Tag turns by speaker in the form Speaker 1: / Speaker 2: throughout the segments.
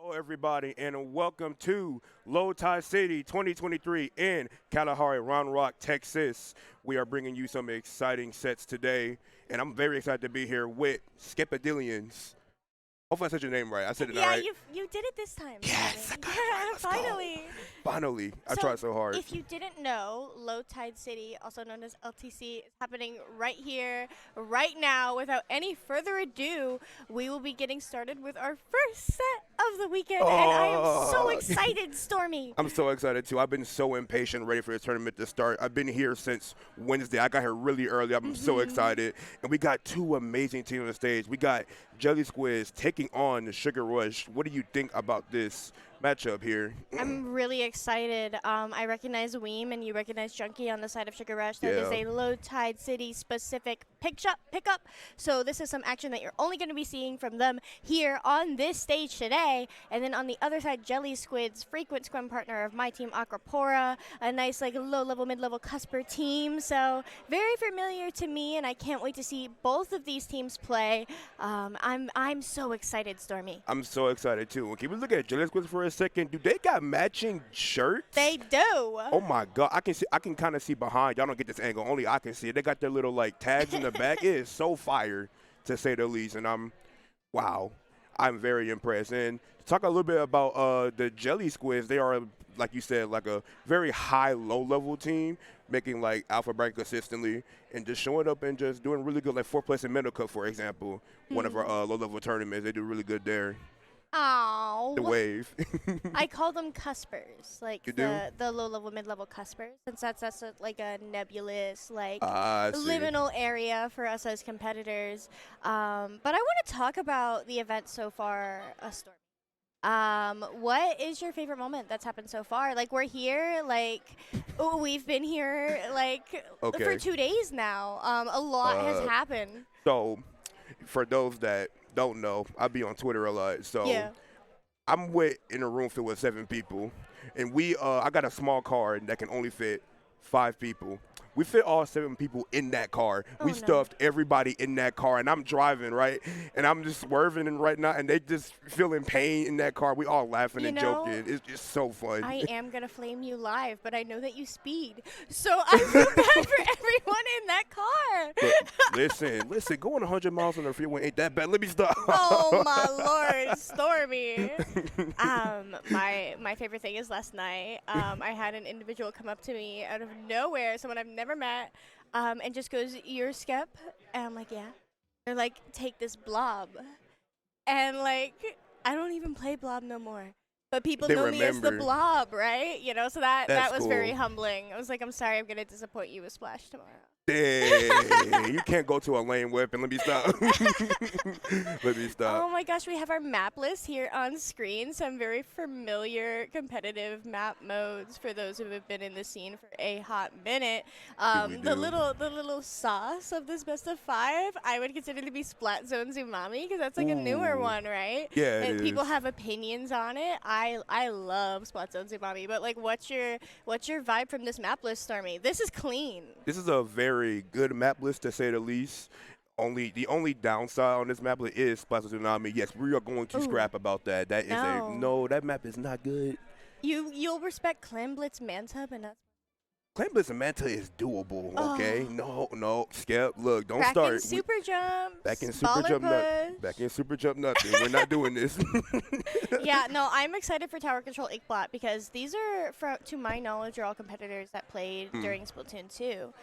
Speaker 1: Hello, everybody, and welcome to Low Tide City 2023 in Kalahari, Round Rock, Texas. We are bringing you some exciting sets today, and I'm very excited to be here with Skepidillions. Hopefully, I said your name right. I said it all
Speaker 2: Yeah,
Speaker 1: right.
Speaker 2: you did it this time.
Speaker 1: Yes, I got it
Speaker 2: Yeah,
Speaker 1: right. Let's go.
Speaker 2: finally.
Speaker 1: Finally, I
Speaker 2: So,
Speaker 1: tried so hard.
Speaker 2: if you didn't know, Low Tide City, also known as LTC, is happening right here, right now. Without any further ado, we will be getting started with our first set of the weekend, and I am so
Speaker 1: Oh.
Speaker 2: excited, Stormy.
Speaker 1: I'm so excited too. I've been so impatient, ready for this tournament to start. I've been here since Wednesday. I got here really early. I'm so excited. And we got two amazing teams on the stage. We got Jelly Squids taking on the Sugar Rush. What do you think about this matchup here?
Speaker 2: I'm really excited. I recognize Weem and you recognize Junkie on the side of Sugar Rush. That is
Speaker 1: Yeah.
Speaker 2: a Low Tide City specific pickup. So this is some action that you're only going to be seeing from them here on this stage today. And then on the other side, Jelly Squid's frequent scrum partner of my team, Acropora, a nice like low-level, mid-level Cusper team. So very familiar to me, and I can't wait to see both of these teams play. I'm so excited, Stormy.
Speaker 1: I'm so excited too. Can we look at Jelly Squids for a second? Do they got matching shirts?
Speaker 2: They do.
Speaker 1: Oh my God! I can kind of see behind. Y'all don't get this angle. Only I can see it. They got their little like tags in the back. It is so fire, to say the least. And wow, I'm very impressed. And to talk a little bit about the Jelly Squids, they are, like you said, like a very high, low-level team, making like alpha bracket consistently, and just showing up and just doing really good. Like fourth place in Middle Cup, for example, one of our low-level tournaments. They do really good there.
Speaker 2: Aww.
Speaker 1: The wave.
Speaker 2: I call them cuspers, like
Speaker 1: You do?
Speaker 2: the low level, mid level cuspers, since that's like a nebulous, like
Speaker 1: I see.
Speaker 2: liminal area for us as competitors. But I want to talk about the event so far, Stormy. What is your favorite moment that's happened so far? Like we're here, like we've been here like
Speaker 1: Okay.
Speaker 2: for 2 days now. A lot has happened.
Speaker 1: So, for those that don't know, I be on Twitter a lot. So,
Speaker 2: Yeah.
Speaker 1: I'm in a room filled with 7 people, and I got a small car that can only fit 5 people. We fit all 7 people in that car.
Speaker 2: Oh,
Speaker 1: We
Speaker 2: no.
Speaker 1: stuffed everybody in that car, and I'm driving, right? And I'm just swerving and right now, and they just feeling pain in that car. We all laughing
Speaker 2: You
Speaker 1: and
Speaker 2: know,
Speaker 1: joking. It's just so fun.
Speaker 2: I am gonna flame you live, but I know that you speed, so I feel bad for everyone in that car.
Speaker 1: But listen, going 100 miles on the freeway ain't that bad. Let me stop.
Speaker 2: Oh my Lord, Stormy. My favorite thing is last night. I had an individual come up to me out of nowhere, someone I've never met, and just goes, "You're Skep?" And I'm like, "Yeah." They're like, "Take this blob," and like, I don't even play blob no more. But people
Speaker 1: They
Speaker 2: know me as the
Speaker 1: remember.
Speaker 2: blob, right? You know, so that
Speaker 1: That's
Speaker 2: was very
Speaker 1: cool.
Speaker 2: humbling. I was like, "I'm sorry, I'm gonna disappoint you with Splash tomorrow."
Speaker 1: Dang, you can't go to a lane weapon. Let me stop. Let me stop.
Speaker 2: Oh my gosh, we have our map list here on screen. Some very familiar competitive map modes for those who have been in the scene for a hot minute.
Speaker 1: we
Speaker 2: The
Speaker 1: do.
Speaker 2: little sauce of this best of 5, I would consider to be Splat Zone Zumami because that's like a newer
Speaker 1: Ooh.
Speaker 2: one, right?
Speaker 1: Yeah, it
Speaker 2: And people
Speaker 1: is.
Speaker 2: have opinions on it. I love Splat Zone Zumami, but like, what's your vibe from this map list, Stormy? This is clean.
Speaker 1: This is a very good map list, to say the least. The only downside on this map list is Splash Tsunami. Yes, we are going to
Speaker 2: Ooh.
Speaker 1: scrap about that. That is
Speaker 2: No.
Speaker 1: that map is not good.
Speaker 2: You'll respect Clan Blitz Manta, but not
Speaker 1: Claim Blitz and Manta is doable, okay?
Speaker 2: Oh.
Speaker 1: No, Skep, look, don't
Speaker 2: Back
Speaker 1: start.
Speaker 2: in Super Jumps.
Speaker 1: Back in Super
Speaker 2: Baller
Speaker 1: Jump,
Speaker 2: Push.
Speaker 1: back in Super Jump, nothing. We're not doing this.
Speaker 2: Yeah, no, I'm excited for Tower Control Inkblot because these are, to my knowledge, are all competitors that played during Splatoon 2.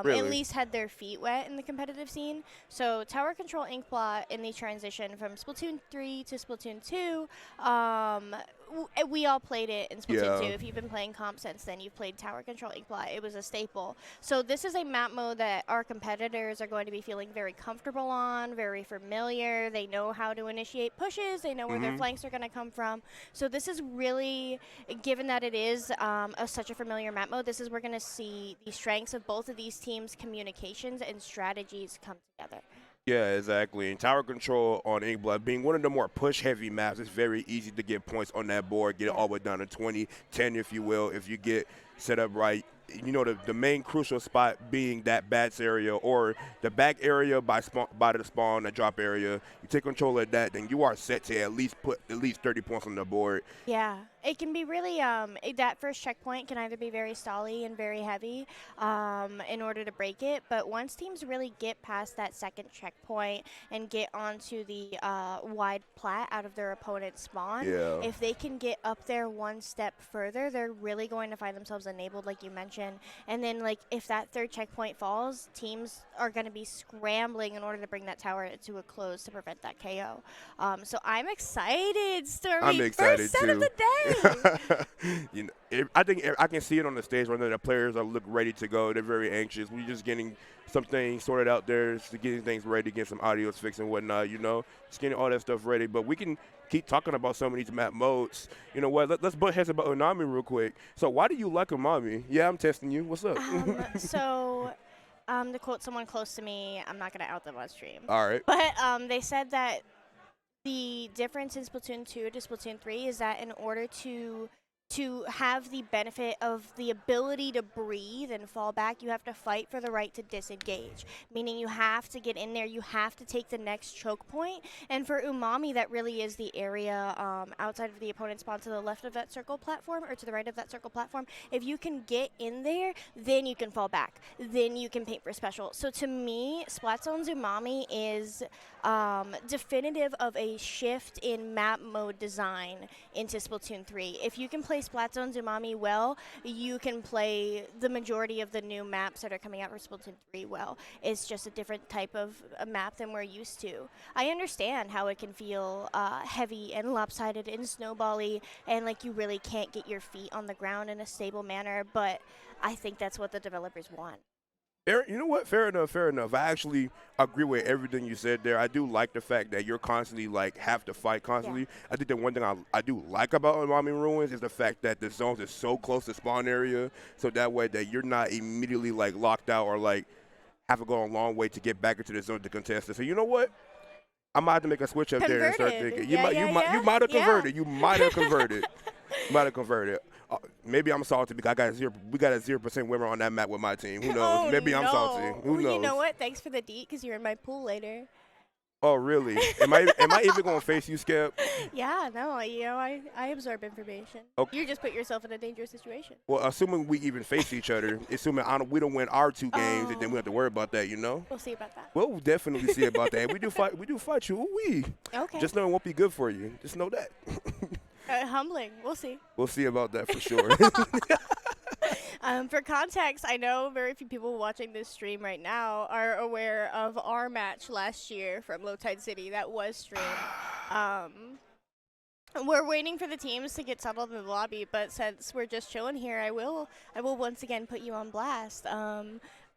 Speaker 1: Really?
Speaker 2: At least had their feet wet in the competitive scene. So Tower Control Inkblot in the transition from Splatoon 3 to Splatoon 2, we all played it in Splatoon
Speaker 1: Yeah.
Speaker 2: 2. If you've been playing comp since then, you've played Tower Control Inkblot. It was a staple. So this is a map mode that our competitors are going to be feeling very comfortable on, very familiar. They know how to initiate pushes. They know where their flanks are going to come from. So this is really, given that it is such a familiar map mode, this is we're going to see the strengths of both of these teams' communications and strategies come together.
Speaker 1: Yeah, exactly. And Tower Control on Inkblot being one of the more push-heavy maps, it's very easy to get points on that board, get it all the way down to 20, 10 if you will, if you get set up right. you know, the main crucial spot being that bats area or the back area by the spawn, the drop area. You take control of that, then you are set to at least put at least 30 points on the board.
Speaker 2: Yeah, it can be really that first checkpoint can either be very stally and very heavy in order to break it. But once teams really get past that second checkpoint and get onto the wide plat out of their opponent's spawn,
Speaker 1: Yeah.
Speaker 2: if they can get up there one step further, they're really going to find themselves enabled, like you mentioned. And then, like, if that third checkpoint falls, teams are going to be scrambling in order to bring that tower to a close to prevent that KO. So I'm excited, Stormy.
Speaker 1: I'm excited
Speaker 2: First set
Speaker 1: too.
Speaker 2: of the day.
Speaker 1: You know, I think I can see it on the stage right now. The players look ready to go. They're very anxious. We're just getting some things sorted out there, just getting things ready, getting some audios fixed and whatnot. You know, just getting all that stuff ready. But we can keep talking about some of these map modes. You know what? Let's butt heads about Umami real quick. So why do you like Umami? Yeah, I'm testing you. What's up?
Speaker 2: To quote someone close to me, I'm not going to out them on stream.
Speaker 1: All right.
Speaker 2: But they said that the difference in Splatoon 2 to Splatoon 3 is that in order to have the benefit of the ability to breathe and fall back, you have to fight for the right to disengage, meaning you have to get in there, you have to take the next choke point. And for Umami, that really is the area outside of the opponent's spawn to the left of that circle platform or to the right of that circle platform. If you can get in there, then you can fall back, then you can paint for special. So to me, Splatzone's Umami is definitive of a shift in map mode design into Splatoon 3. If you can play Splatzone's Umami well, you can play the majority of the new maps that are coming out for Splatoon 3 well. It's just a different type of a map than we're used to. I understand how it can feel heavy and lopsided and snowbally and like you really can't get your feet on the ground in a stable manner, but I think that's what the developers want.
Speaker 1: You know what? Fair enough. Fair enough. I actually agree with everything you said there. I do like the fact that you're constantly have to fight constantly. Yeah. I think the one thing I do like about Umami Ruins is the fact that the zones is so close to spawn area, so that way that you're not immediately locked out or have to go a long way to get back into the zone to contest it. So you know what? I might have to make a switch up there and start thinking. You might have converted. You might have converted. Might have converted. Maybe I'm salty because we got a 0% winner on that map with my team. Who knows?
Speaker 2: Oh,
Speaker 1: Maybe I'm salty. Who knows?
Speaker 2: You know what? Thanks for the deet because you're in my pool later.
Speaker 1: Oh, really? Am I even going to face you, Skip?
Speaker 2: Yeah, no. I absorb information.
Speaker 1: Okay.
Speaker 2: You just put yourself in a dangerous situation.
Speaker 1: Well, assuming we even face each other, assuming we don't win our 2 games, and then we have to worry about that, you know?
Speaker 2: We'll see about that.
Speaker 1: We'll definitely see about that. We do fight you. Ooh-wee.
Speaker 2: Okay.
Speaker 1: Just know it won't be good for you. Just know that.
Speaker 2: Humbling. We'll see.
Speaker 1: We'll see about that for sure.
Speaker 2: For context, I know very few people watching this stream right now are aware of our match last year from Low Tide City that was streamed. We're waiting for the teams to get settled in the lobby, but since we're just chilling here, I will once again put you on blast.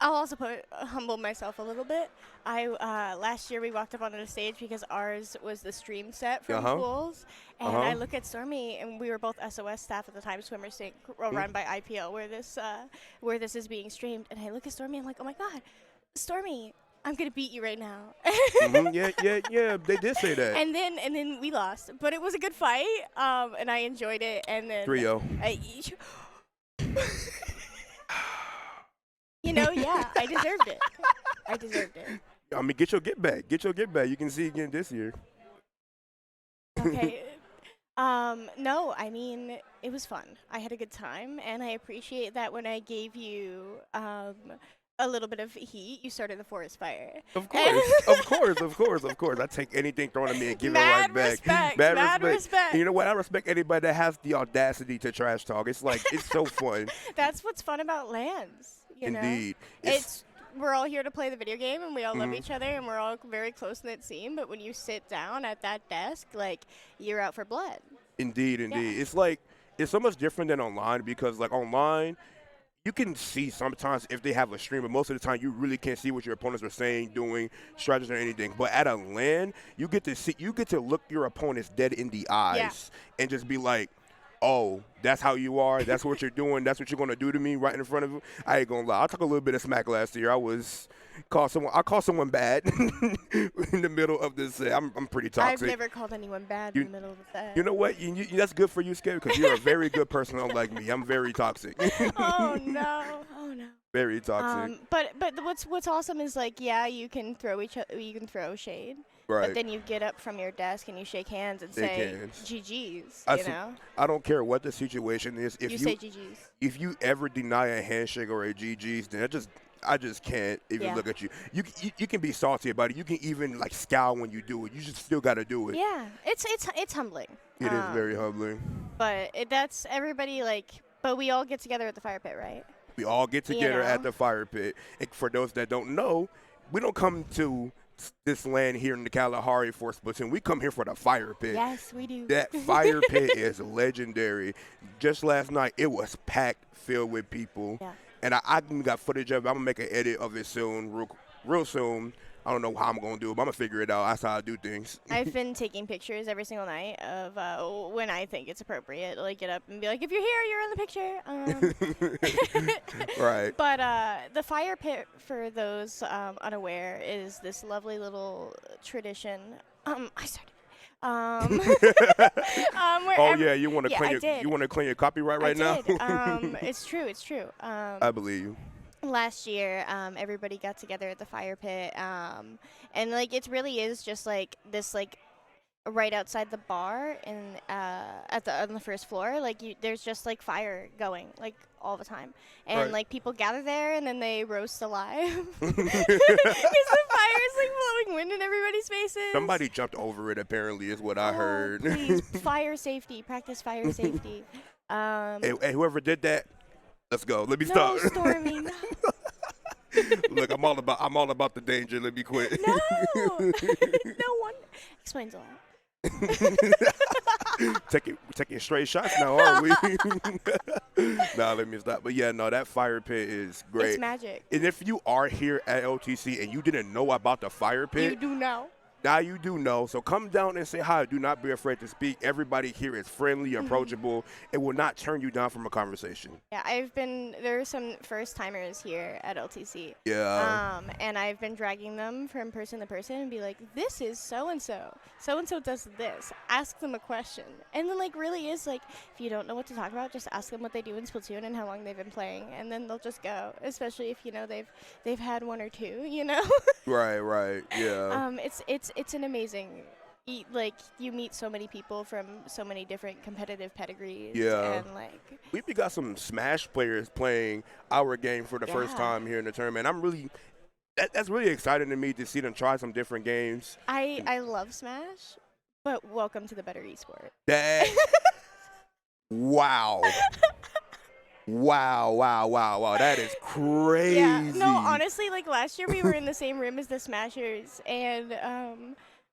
Speaker 2: I'll also humble myself a little bit. Last year we walked up onto the stage because ours was the stream set from Pools, and I look at Stormy, and we were both SOS staff at the time, Swimmer Sync, run by IPL, where this is being streamed, and I look at Stormy, I'm like, oh my God, Stormy, I'm gonna beat you right now.
Speaker 1: Yeah. They did say that.
Speaker 2: And then we lost, but it was a good fight, and I enjoyed it. And then
Speaker 1: 3-0.
Speaker 2: Yeah, I deserved it. I deserved it.
Speaker 1: I mean, get your get back. Get your get back. You can see again this year.
Speaker 2: Okay. No, I mean, it was fun. I had a good time, and I appreciate that when I gave you a little bit of heat, you started the forest fire.
Speaker 1: Of course. I take anything thrown at me and give it right back.
Speaker 2: Mad respect.
Speaker 1: And you know what? I respect anybody that has the audacity to trash talk. It's it's so fun.
Speaker 2: That's what's fun about LANs.
Speaker 1: Indeed.
Speaker 2: We're all here to play the video game, and we all love each other, and we're all very close-knit team. But when you sit down at that desk, you're out for blood.
Speaker 1: Indeed. Yeah. It's so much different than online because online, you can see sometimes if they have a stream, but most of the time you really can't see what your opponents are saying, doing, strategies or anything. But at a LAN, you get to look your opponents dead in the eyes and just be like, oh, that's how you are. That's what you're doing. That's what you're gonna do to me right in front of him. I ain't gonna lie. I took a little bit of smack last year. I called someone bad in the middle of this. I'm pretty toxic.
Speaker 2: I've never called anyone bad in the middle of the set.
Speaker 1: You know what? That's good for you, Skip, because you're a very good person, unlike me. I'm very toxic.
Speaker 2: Oh no! Oh no!
Speaker 1: Very toxic.
Speaker 2: But what's awesome is like, yeah, you can throw shade.
Speaker 1: Right.
Speaker 2: But then you get up from your desk and you shake hands and say GG's, you know?
Speaker 1: I don't care what the situation is. If
Speaker 2: you say GG's.
Speaker 1: If you ever deny a handshake or a GG's, then I just can't even look at you. You can be salty about it. You can even like scowl when you do it. You just still got to do it.
Speaker 2: Yeah, it's humbling.
Speaker 1: It is very humbling.
Speaker 2: But that's everybody but we all get together at the fire pit, right?
Speaker 1: We all get together at the fire pit. And for those that don't know, we don't come to this land here in the Kalahari for Splatoon. We come here for the fire pit.
Speaker 2: Yes, we do.
Speaker 1: That fire pit is legendary. Just last night, it was packed, filled with people.
Speaker 2: Yeah.
Speaker 1: And I got footage of it. I'm going to make an edit of it soon, real soon. I don't know how I'm going to do it, but I'm going to figure it out. That's how I do things.
Speaker 2: I've been taking pictures every single night of when I think it's appropriate to like get up and be like, if you're here, you're in the picture.
Speaker 1: Right.
Speaker 2: But the fire pit, for those unaware, is this lovely little tradition. I started.
Speaker 1: Oh yeah, you want to claim your copyright right now?
Speaker 2: It's true. It's true.
Speaker 1: I believe you.
Speaker 2: Last year, everybody got together at the fire pit, and like it really is just like this, like right outside the bar and on the first floor, like there's just like fire going like all the time, and like people gather there and then they roast alive because the fire is like blowing wind in everybody's faces.
Speaker 1: Somebody jumped over it. Apparently, is what I heard.
Speaker 2: Please, fire safety. Practice fire safety.
Speaker 1: Hey, whoever did that. Let's go. Let me start.
Speaker 2: No, Stormy, no.
Speaker 1: Look, I'm all about the danger. Let me quit.
Speaker 2: No. No one explains a lot.
Speaker 1: taking straight shots now, aren't we? Nah, let me stop. But yeah, no, that fire pit is great.
Speaker 2: It's magic.
Speaker 1: And if you are here at LTC and you didn't know about the fire pit,
Speaker 2: you do now.
Speaker 1: Now you do know. So come down and say hi. Do not be afraid to speak. Everybody here is friendly, approachable. It will not turn you down from a conversation.
Speaker 2: Yeah, there are some first timers here at LTC.
Speaker 1: Yeah.
Speaker 2: And I've been dragging them from person to person and be like, this is so-and-so. So-and-so does this. Ask them a question. And then like really is like, if you don't know what to talk about, just ask them what they do in Splatoon and how long they've been playing. And then they'll just go, especially if, you know, they've had one or two, you know?
Speaker 1: Right. Yeah.
Speaker 2: It's an amazing, like, you meet so many people from so many different competitive pedigrees.
Speaker 1: Yeah.
Speaker 2: And, like,
Speaker 1: we've got some Smash players playing our game for the first time here in the tournament. That's really exciting to me to see them try some different games.
Speaker 2: I love Smash, but welcome to the better esport.
Speaker 1: Wow. Wow. That is crazy.
Speaker 2: Yeah, no, honestly, like last year we were in the same room as the Smashers, and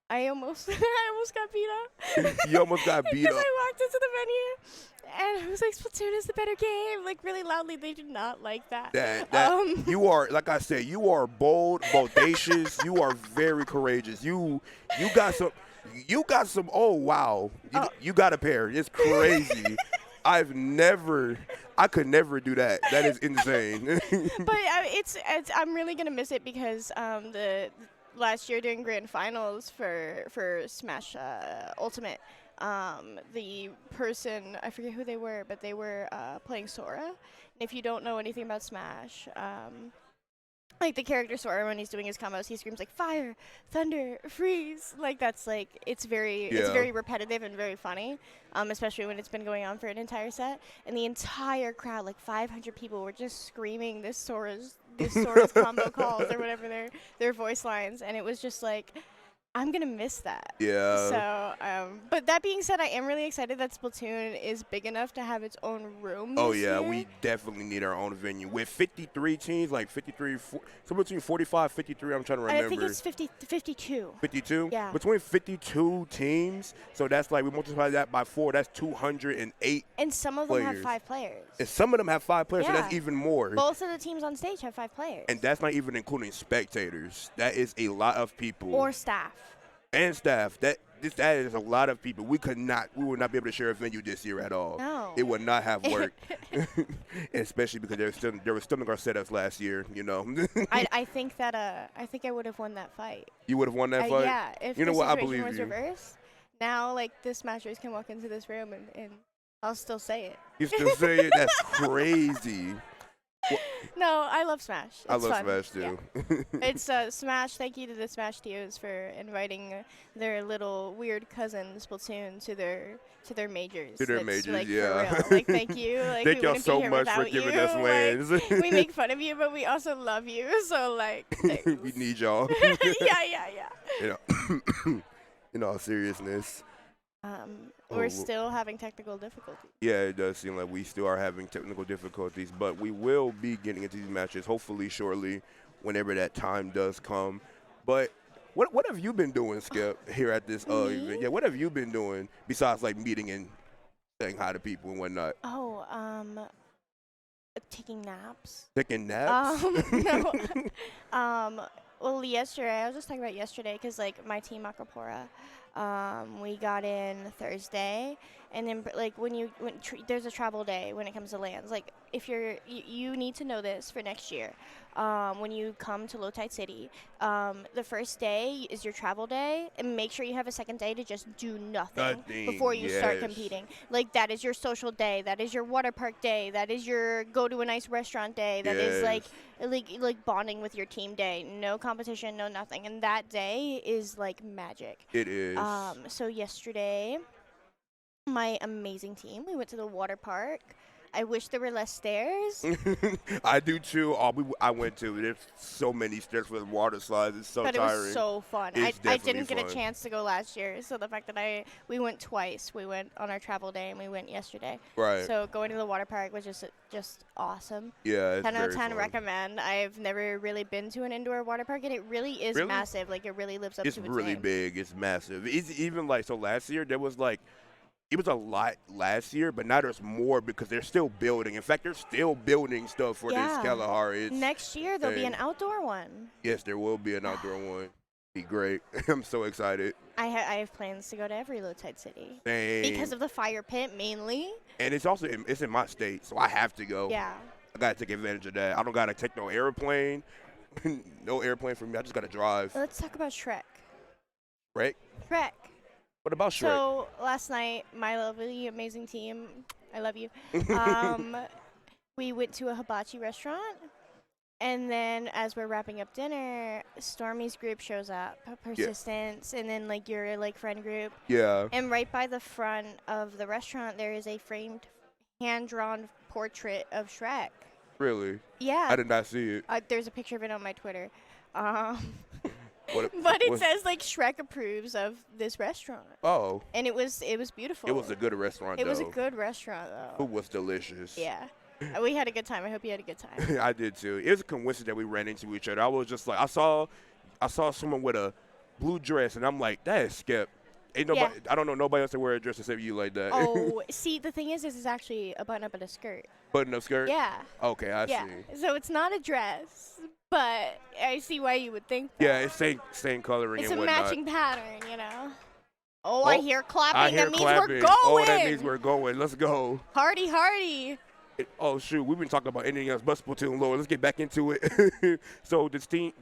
Speaker 2: I almost got beat up.
Speaker 1: You almost got beat up.
Speaker 2: Because I walked into the venue, and I was like, Splatoon is the better game, like really loudly. They did not like that.
Speaker 1: You are, like I said, you are bold, bodacious. You are very courageous. You got some. Oh wow, you got a pair. It's crazy. I could never do that. That is insane.
Speaker 2: But I'm really gonna miss it because the last year during grand finals for Smash Ultimate, the person, I forget who they were, but they were playing Sora. And if you don't know anything about Smash, like the character Sora, when he's doing his combos, he screams like fire, thunder, freeze. Like that's like it's very repetitive and very funny, especially when it's been going on for an entire set. And the entire crowd, like 500 people, were just screaming this Sora's combo calls or whatever their voice lines, and it was just like, I'm going to miss that.
Speaker 1: Yeah.
Speaker 2: So, but that being said, I am really excited that Splatoon is big enough to have its own room this year.
Speaker 1: We definitely need our own venue. With 53 teams, like 53, so between 45, 53, I'm trying to remember.
Speaker 2: I think it's 52.
Speaker 1: 52?
Speaker 2: Yeah.
Speaker 1: Between 52 teams, so that's like, we multiply that by 4, that's 208
Speaker 2: And some of them have 5 players.
Speaker 1: And some of them have 5 players,
Speaker 2: yeah.
Speaker 1: so that's even more.
Speaker 2: Both of the teams on stage have 5 players.
Speaker 1: And that's not even including spectators. That is a lot of people.
Speaker 2: Or staff.
Speaker 1: And staff. that is a lot of people. We would not be able to share a venue this year at all.
Speaker 2: No.
Speaker 1: It would not have worked, especially because there was still in our setups last year.
Speaker 2: I think I would have won that fight.
Speaker 1: You would have won that fight.
Speaker 2: Yeah, if
Speaker 1: you know
Speaker 2: the
Speaker 1: what? I
Speaker 2: situation
Speaker 1: believe
Speaker 2: was
Speaker 1: you.
Speaker 2: reversed, now like the Smashers can walk into this room and I'll still say it.
Speaker 1: You still say it? That's crazy.
Speaker 2: No, I love Smash. It's
Speaker 1: I love
Speaker 2: fun.
Speaker 1: Smash too.
Speaker 2: Yeah. It's Smash. Thank you to the Smash Tios for inviting their little weird cousin Splatoon to their majors.
Speaker 1: To their
Speaker 2: That's,
Speaker 1: majors,
Speaker 2: like,
Speaker 1: yeah.
Speaker 2: For real. Like, thank you. Like,
Speaker 1: Thank
Speaker 2: we
Speaker 1: y'all
Speaker 2: wouldn't
Speaker 1: so
Speaker 2: be here
Speaker 1: much for
Speaker 2: without
Speaker 1: giving
Speaker 2: you.
Speaker 1: us wins.
Speaker 2: Like, we make fun of you, but we also love you. So like,
Speaker 1: We need y'all.
Speaker 2: yeah.
Speaker 1: In all seriousness.
Speaker 2: We're still having technical difficulties.
Speaker 1: Yeah, it does seem like we still are having technical difficulties, but we will be getting into these matches hopefully shortly, whenever that time does come. But what have you been doing, Skip, here at this event? Yeah, what have you been doing besides like meeting and saying hi to people and whatnot?
Speaker 2: Oh, taking naps.
Speaker 1: Taking naps?
Speaker 2: No. Well, yesterday, I was just talking about yesterday because, like, my team, Acapora, we got in Thursday. And then, like, there's a travel day when it comes to lands. Like, if you need to know this for next year. When you come to Low Tide City, the first day is your travel day, and make sure you have a second day to just do nothing before you start competing. Like, that is your social day, that is your water park day, that is your go to a nice restaurant day, that is like bonding with your team day. No competition, no nothing, and that day is like magic.
Speaker 1: It is.
Speaker 2: So yesterday, my amazing team, we went to the water park. I wish there were less stairs.
Speaker 1: I do too. I went to. There's so many stairs with water slides. It's so
Speaker 2: but
Speaker 1: tiring.
Speaker 2: It was so fun. I didn't get a chance to go last year, so the fact that we went twice. We went on our travel day and we went yesterday.
Speaker 1: Right.
Speaker 2: So going to the water park was just awesome.
Speaker 1: Yeah, it's
Speaker 2: 10 out of 10
Speaker 1: fun.
Speaker 2: Recommend. I've never really been to an indoor water park, and it really is massive. Like, it really lives up to its name.
Speaker 1: It's really big. It's massive. It's even like, so last year there was like, it was a lot last year, but now there's more because they're still building. In fact, they're still building stuff for this Kalahari.
Speaker 2: Next year, there'll be an outdoor one.
Speaker 1: Yes, there will be an outdoor one. Be great. I'm so excited.
Speaker 2: I have plans to go to every Low Tide City.
Speaker 1: Same.
Speaker 2: Because of the fire pit, mainly.
Speaker 1: And it's also it's in my state, so I have to go.
Speaker 2: Yeah.
Speaker 1: I got to take advantage of that. I don't got to take no airplane. No airplane for me. I just got to drive.
Speaker 2: Let's talk about Shrek.
Speaker 1: Shrek?
Speaker 2: Shrek.
Speaker 1: What about Shrek?
Speaker 2: So last night, my lovely, amazing team, I love you, we went to a hibachi restaurant. And then as we're wrapping up dinner, Stormy's group shows up, Persistence, and then like your like friend group.
Speaker 1: Yeah.
Speaker 2: And right by the front of the restaurant, there is a framed, hand-drawn portrait of Shrek.
Speaker 1: Really?
Speaker 2: Yeah.
Speaker 1: I did not see it.
Speaker 2: There's a picture of it on my Twitter. But it says like Shrek approves of this restaurant.
Speaker 1: Oh.
Speaker 2: And it was beautiful.
Speaker 1: It was a good restaurant,
Speaker 2: It was a good restaurant, though.
Speaker 1: Food was delicious.
Speaker 2: Yeah. We had a good time. I hope you had a good time.
Speaker 1: I did too. It was a coincidence that we ran into each other. I was just like, I saw someone with a blue dress, and I'm like, that is Skip. Ain't nobody. I don't know nobody else that wear a dress except you like that.
Speaker 2: Oh, see, the thing is it's actually a button up and a skirt.
Speaker 1: Button up skirt?
Speaker 2: Yeah.
Speaker 1: Okay, I see.
Speaker 2: So it's not a dress, but I see why you would think that.
Speaker 1: Yeah, it's same coloring
Speaker 2: it's
Speaker 1: and
Speaker 2: a
Speaker 1: whatnot.
Speaker 2: matching pattern, you know. Oh, I hear clapping.
Speaker 1: I hear
Speaker 2: that
Speaker 1: clapping.
Speaker 2: means we're going.
Speaker 1: Oh, that means we're going. Let's go.
Speaker 2: Hardy, hardy.
Speaker 1: Oh shoot, we've been talking about anything else but Splatoon Lord. Let's get back into it. So the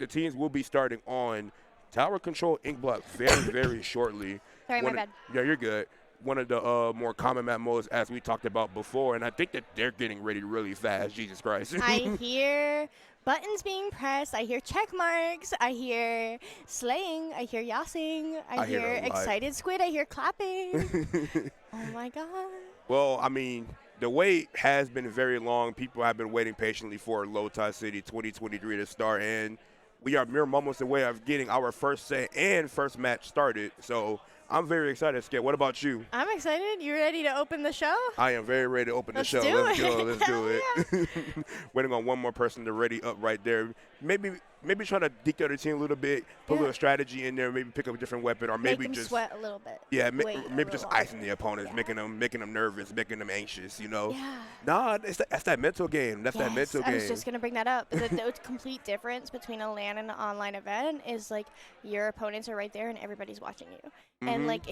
Speaker 1: teams will be starting on Tower Control Ink Block very, very shortly.
Speaker 2: Sorry, my bad.
Speaker 1: Yeah, you're good. One of the more common map modes, as we talked about before, and I think that they're getting ready really fast. Jesus Christ.
Speaker 2: I hear buttons being pressed. I hear check marks. I hear slaying. I hear yassing. I hear excited squid. I hear clapping. Oh, my God.
Speaker 1: Well, I mean, the wait has been very long. People have been waiting patiently for Low Tide City 2023 to start, and we are mere moments away of getting our first set and first match started. So I'm very excited, Skip. What about you?
Speaker 2: I'm excited. You ready to open the show?
Speaker 1: I am very ready to open the show.
Speaker 2: Do
Speaker 1: Let's
Speaker 2: it.
Speaker 1: go. Let's do it. Waiting on one more person to ready up right there. Maybe maybe try to deke the other team a little bit, put a little strategy in there, maybe pick up a different weapon, or maybe
Speaker 2: Make them
Speaker 1: just
Speaker 2: sweat a little bit.
Speaker 1: yeah,
Speaker 2: Wait
Speaker 1: maybe
Speaker 2: a
Speaker 1: just
Speaker 2: little
Speaker 1: icing
Speaker 2: longer.
Speaker 1: the opponents, making them nervous, making them anxious.
Speaker 2: Yeah.
Speaker 1: Nah, that's that mental game. That's that
Speaker 2: Yes,
Speaker 1: mental
Speaker 2: I was
Speaker 1: game.
Speaker 2: just gonna bring that up. The complete difference between a LAN and an online event is like your opponents are right there and everybody's watching you, and like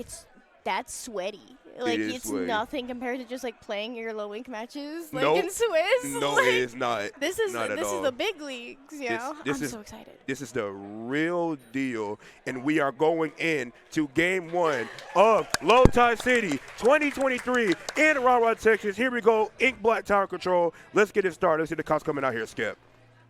Speaker 2: that's sweaty. Like
Speaker 1: is
Speaker 2: it's
Speaker 1: sweaty.
Speaker 2: nothing compared to just like playing your low ink matches like
Speaker 1: Nope.
Speaker 2: in Swiss.
Speaker 1: No,
Speaker 2: like,
Speaker 1: it is not.
Speaker 2: This is
Speaker 1: Not at
Speaker 2: this is
Speaker 1: all.
Speaker 2: the big leagues, you know.
Speaker 1: This
Speaker 2: I'm
Speaker 1: is
Speaker 2: so excited.
Speaker 1: This is the real deal, and we are going in to Game 1 of Low Tide City 2023 in Rara, Texas. Here we go, Ink Black Tower Control. Let's get it started. Let's see the cops coming out here, Skip.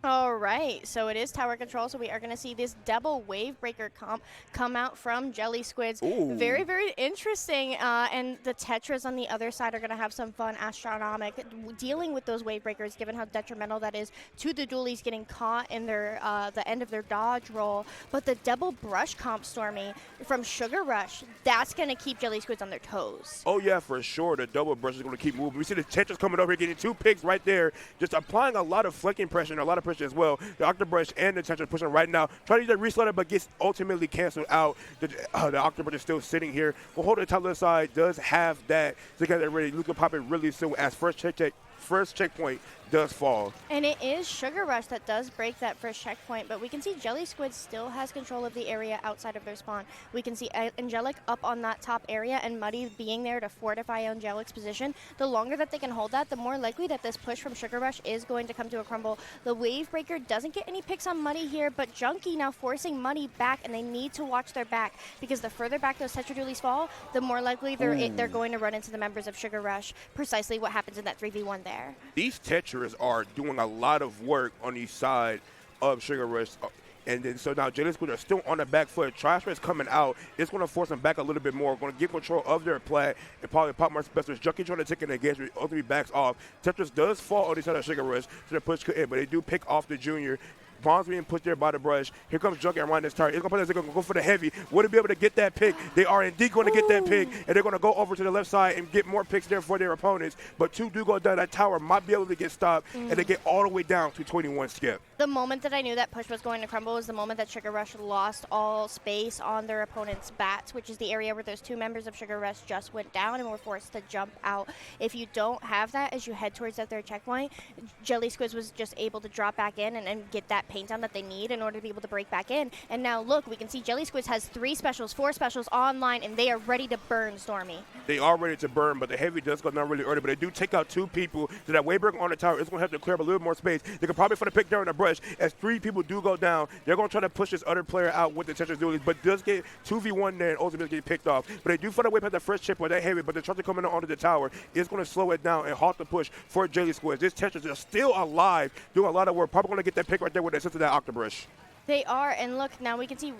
Speaker 2: All right, so it is tower control, so we are going to see this double wave breaker comp come out from Jelly Squids.
Speaker 1: Ooh.
Speaker 2: Very, very interesting, and the Tetras on the other side are going to have some fun astronomic dealing with those wave breakers, given how detrimental that is to the dualies getting caught in their the end of their dodge roll. But the double brush comp, Stormy, from Sugar Rush, that's going to keep Jelly Squids on their toes.
Speaker 1: Oh, yeah, for sure. The double brush is going to keep moving. We see the Tetris coming over here, getting 2 picks right there, just applying a lot of flicking pressure and a lot of pressure as well. The Octobrush and the Tetris pushing right now. Trying to use the reslutter, but gets ultimately canceled out. The Octobrush is still sitting here. We'll hold the top left side. Does have that together ready. Luca popping really soon as first checkpoint does fall.
Speaker 2: And it is Sugar Rush that does break that first checkpoint, but we can see Jelly Squid still has control of the area outside of their spawn. We can see Angelic up on that top area and Muddy being there to fortify Angelic's position. The longer that they can hold that, the more likely that this push from Sugar Rush is going to come to a crumble. The Wave Breaker doesn't get any picks on Muddy here, but Junkie now forcing Muddy back, and they need to watch their back, because the further back those Tetra Dualies fall, the more likely they're going to run into the members of Sugar Rush. Precisely what happens in that 3v1 there.
Speaker 1: These Tetras are doing a lot of work on each side of Sugar Rush. And then so now Jelly Squid are still on the back foot. Trash is coming out. It's going to force them back a little bit more. Going to get control of their plat and probably pop more specialists. Junkie trying to take an engagement. Ultimately backs off. Tetris does fall on the side of Sugar Rush, so the push could end, but they do pick off the junior. Bombs being put there by the brush. Here comes Junkie around this target. It's going to go for the heavy. Would it be able to get that pick? They are indeed going to get that pick, and they're going to go over to the left side and get more picks there for their opponents. But 2 do go down. That tower might be able to get stopped, and they get all the way down to 21 Skip.
Speaker 2: The moment that I knew that push was going to crumble was the moment that Sugar Rush lost all space on their opponent's bats, which is the area where those 2 members of Sugar Rush just went down and were forced to jump out. If you don't have that as you head towards that third checkpoint, Jelly Squids was just able to drop back in and get that paint down that they need in order to be able to break back in. And now look, we can see Jelly Squids has 3 specials, 4 specials online, and they are ready to burn, Stormy.
Speaker 1: They are ready to burn, but the heavy does go down really early. But they do take out 2 people, so that Wayberg on the tower is going to have to clear up a little more space. They could probably find a pick there in the brush. As 3 people do go down, they're going to try to push this other player out with the Tetris Dualies, but does get 2v1 there and ultimately get picked off. But they do find a way past the first chip with that heavy, but the Tetris coming onto the tower is going to slow it down and halt the push for Jelly Squids. This Tetris is still alive, doing a lot of work. Probably going to get that pick right there with the assist of that Octobrush.
Speaker 2: They are, and look, now we can see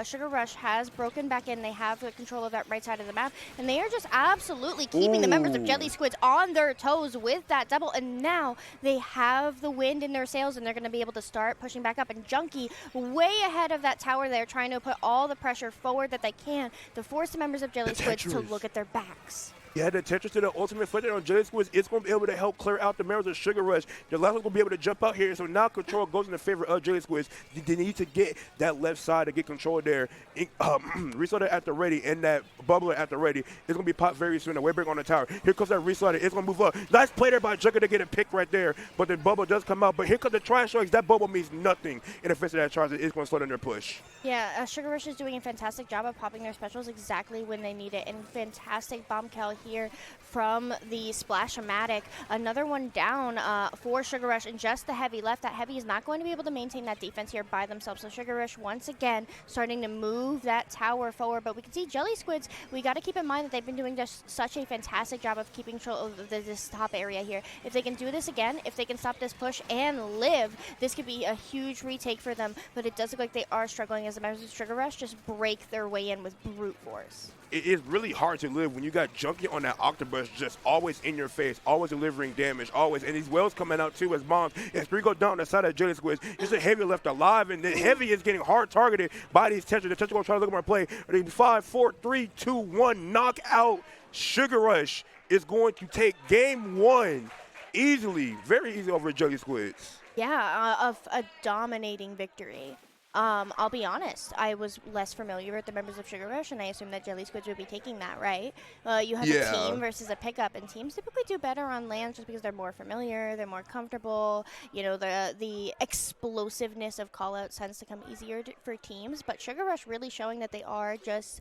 Speaker 2: Sugar Rush has broken back in. They have the control of that right side of the map, and they are just absolutely keeping the members of Jelly Squids on their toes with that double, and now they have the wind in their sails, and they're going to be able to start pushing back up. And Junkie, way ahead of that tower there, trying to put all the pressure forward that they can to force the members of Jelly Squids to look at their backs.
Speaker 1: Yeah, the Tetris to the ultimate foot on Jelly Squids. It's going to be able to help clear out the members of Sugar Rush. The last one's going to be able to jump out here. So now control goes in the favor of Jelly Squids. They need to get that left side to get control there. Restarter at the ready and that bubbler at the ready. It's going to be popped very soon. The Wayberg on the tower. Here comes that restarter. It's going to move up. Nice play there by Junker to get a pick right there. But the bubble does come out. But here comes the Triangle Strikes. That bubble means nothing in the face of that charge. It's going to slow down their push.
Speaker 2: Yeah, Sugar Rush is doing a fantastic job of popping their specials exactly when they need it. And fantastic bomb kill here from the Splash-O-Matic. Another one down for Sugar Rush, and just the heavy left. That heavy is not going to be able to maintain that defense here by themselves. So Sugar Rush once again starting to move that tower forward. But we can see Jelly Squids, we got to keep in mind that they've been doing just such a fantastic job of keeping control of this top area here. If they can do this again, if they can stop this push and live, this could be a huge retake for them. But it does look like they are struggling as the members of Sugar Rush just break their way in with brute force.
Speaker 1: It is really hard to live when you got Junkie on that Octobrush just always in your face, always delivering damage, always. And these wells coming out too as bombs. As 3 go down the side of Jelly Squids, it's a heavy left alive, and the heavy is getting hard targeted by these Tetris. The Tetris going to try to look at more play. 5, 4, 3, 2, 1, knockout. Sugar Rush is going to take game 1 easily, very easy over Jelly Squids.
Speaker 2: Yeah, of a dominating victory. I'll be honest, I was less familiar with the members of Sugar Rush, and I assumed that Jelly Squids would be taking that, right? You have a
Speaker 1: Yeah.
Speaker 2: team versus a pickup, and teams typically do better on lands just because they're more familiar, they're more comfortable. You know, the explosiveness of callouts tends to come easier for teams, but Sugar Rush really showing that they are just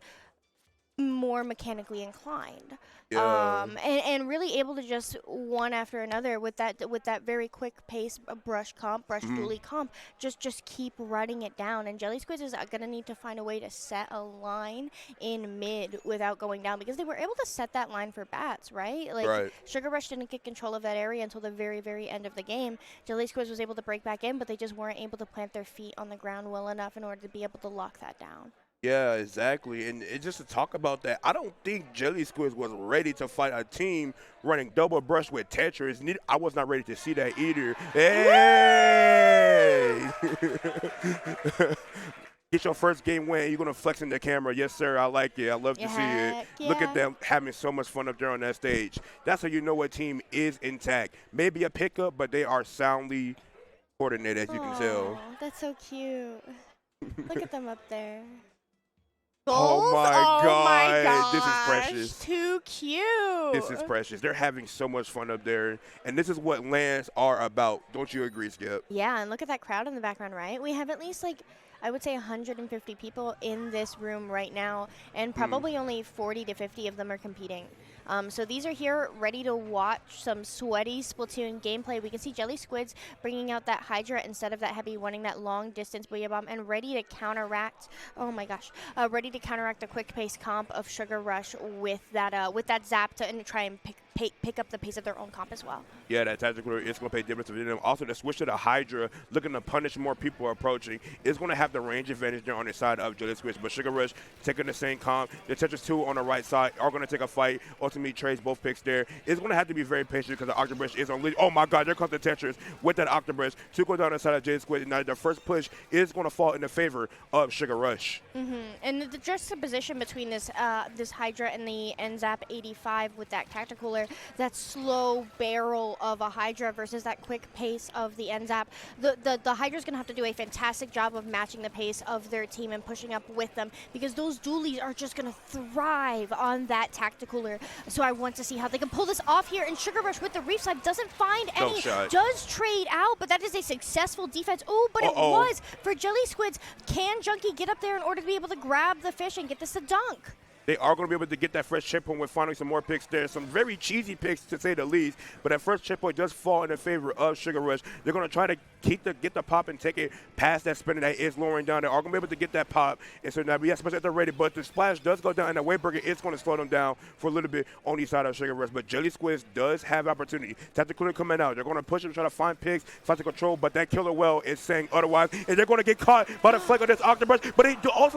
Speaker 2: more mechanically inclined,
Speaker 1: Yeah.
Speaker 2: and really able to just one after another with that very quick pace, brush comp, brush dually comp, just keep running it down. And Jelly Squids is gonna need to find a way to set a line in mid without going down, because they were able to set that line for bats, right? Like
Speaker 1: Right.
Speaker 2: Sugar Rush didn't get control of that area until the very end of the game. Jelly Squids was able to break back in, but they just weren't able to plant their feet on the ground well enough in order to be able to lock that down.
Speaker 1: Yeah, exactly. And just to talk about that, I don't think Jelly Squids was ready to fight a team running double brush with Tetris. I was not ready to see that either. Hey! Get your first game win. You're going to flex in the camera. Yes, sir. I like it. I love to see it.
Speaker 2: Yeah.
Speaker 1: Look at them having so much fun up there on that stage. That's how you know a team is intact. Maybe a pickup, but they are soundly coordinated, as you can tell.
Speaker 2: Aw, that's so cute. Look at them up there.
Speaker 1: Oh
Speaker 2: Goals?
Speaker 1: my
Speaker 2: Oh my
Speaker 1: God. This is
Speaker 2: gosh,
Speaker 1: precious.
Speaker 2: Too cute.
Speaker 1: This is precious. They're having so much fun up there, and this is what lands are about. Don't you agree, Skip?
Speaker 2: Yeah, and look at that crowd in the background, right? We have at least, like, I would say 150 people in this room right now, and probably only 40 to 50 of them are competing. So these are here ready to watch some sweaty Splatoon gameplay. We can see Jelly Squids bringing out that Hydra instead of that heavy, wanting that long distance Booyah Bomb, and ready to counteract, oh my gosh, ready to counteract the quick pace comp of Sugar Rush with that zap to and try and pick up the pace of their own comp as well.
Speaker 1: Yeah, that tactical is going to pay difference for them. Also, the switch to the Hydra, looking to punish more people approaching, is going to have the range advantage there on the side of Jelly Squids. But Sugar Rush taking the same comp. The Tetris 2 on the right side are going to take a fight. Ultimately, trades both picks there. It's going to have to be very patient because the Octobrush is on lead. Oh my God, there comes the Tetris with that Octobrush. 2 go down the side of Jelly Squid. Now, the first push is going to fall in the favor of Sugar Rush.
Speaker 2: And the juxtaposition between this Hydra and the NZAP 85 with that tacticaler, that slow barrel of a Hydra versus that quick pace of the NZAP. The Hydra's going to have to do a fantastic job of matching the pace of their team and pushing up with them, because those dualies are just going to thrive on that tacticaler. So I want to see how they can pull this off here. And Sugar Rush with the reef side doesn't find any, does trade out, but that is a successful defense. Oh, but it was for Jelly Squids. Can Junkie get up there in order to be able to grab the fish and get this a dunk?
Speaker 1: They are going to be able to get that fresh checkpoint with finding some more picks there. Some very cheesy picks, to say the least. But that first checkpoint does fall in the favor of Sugar Rush. They're going to try to get the pop and take it past that spinner that is lowering down. They are going to be able to get that pop. And so now, yes, they're ready. But the splash does go down, and the weight breaker is going to slow them down for a little bit on the side of Sugar Rush. But Jelly Squids does have opportunity. Tactical coming out. They're going to push them, try to find picks, fight to control. But that killer well is saying otherwise. And they're going to get caught by the flank of this Octobrush. But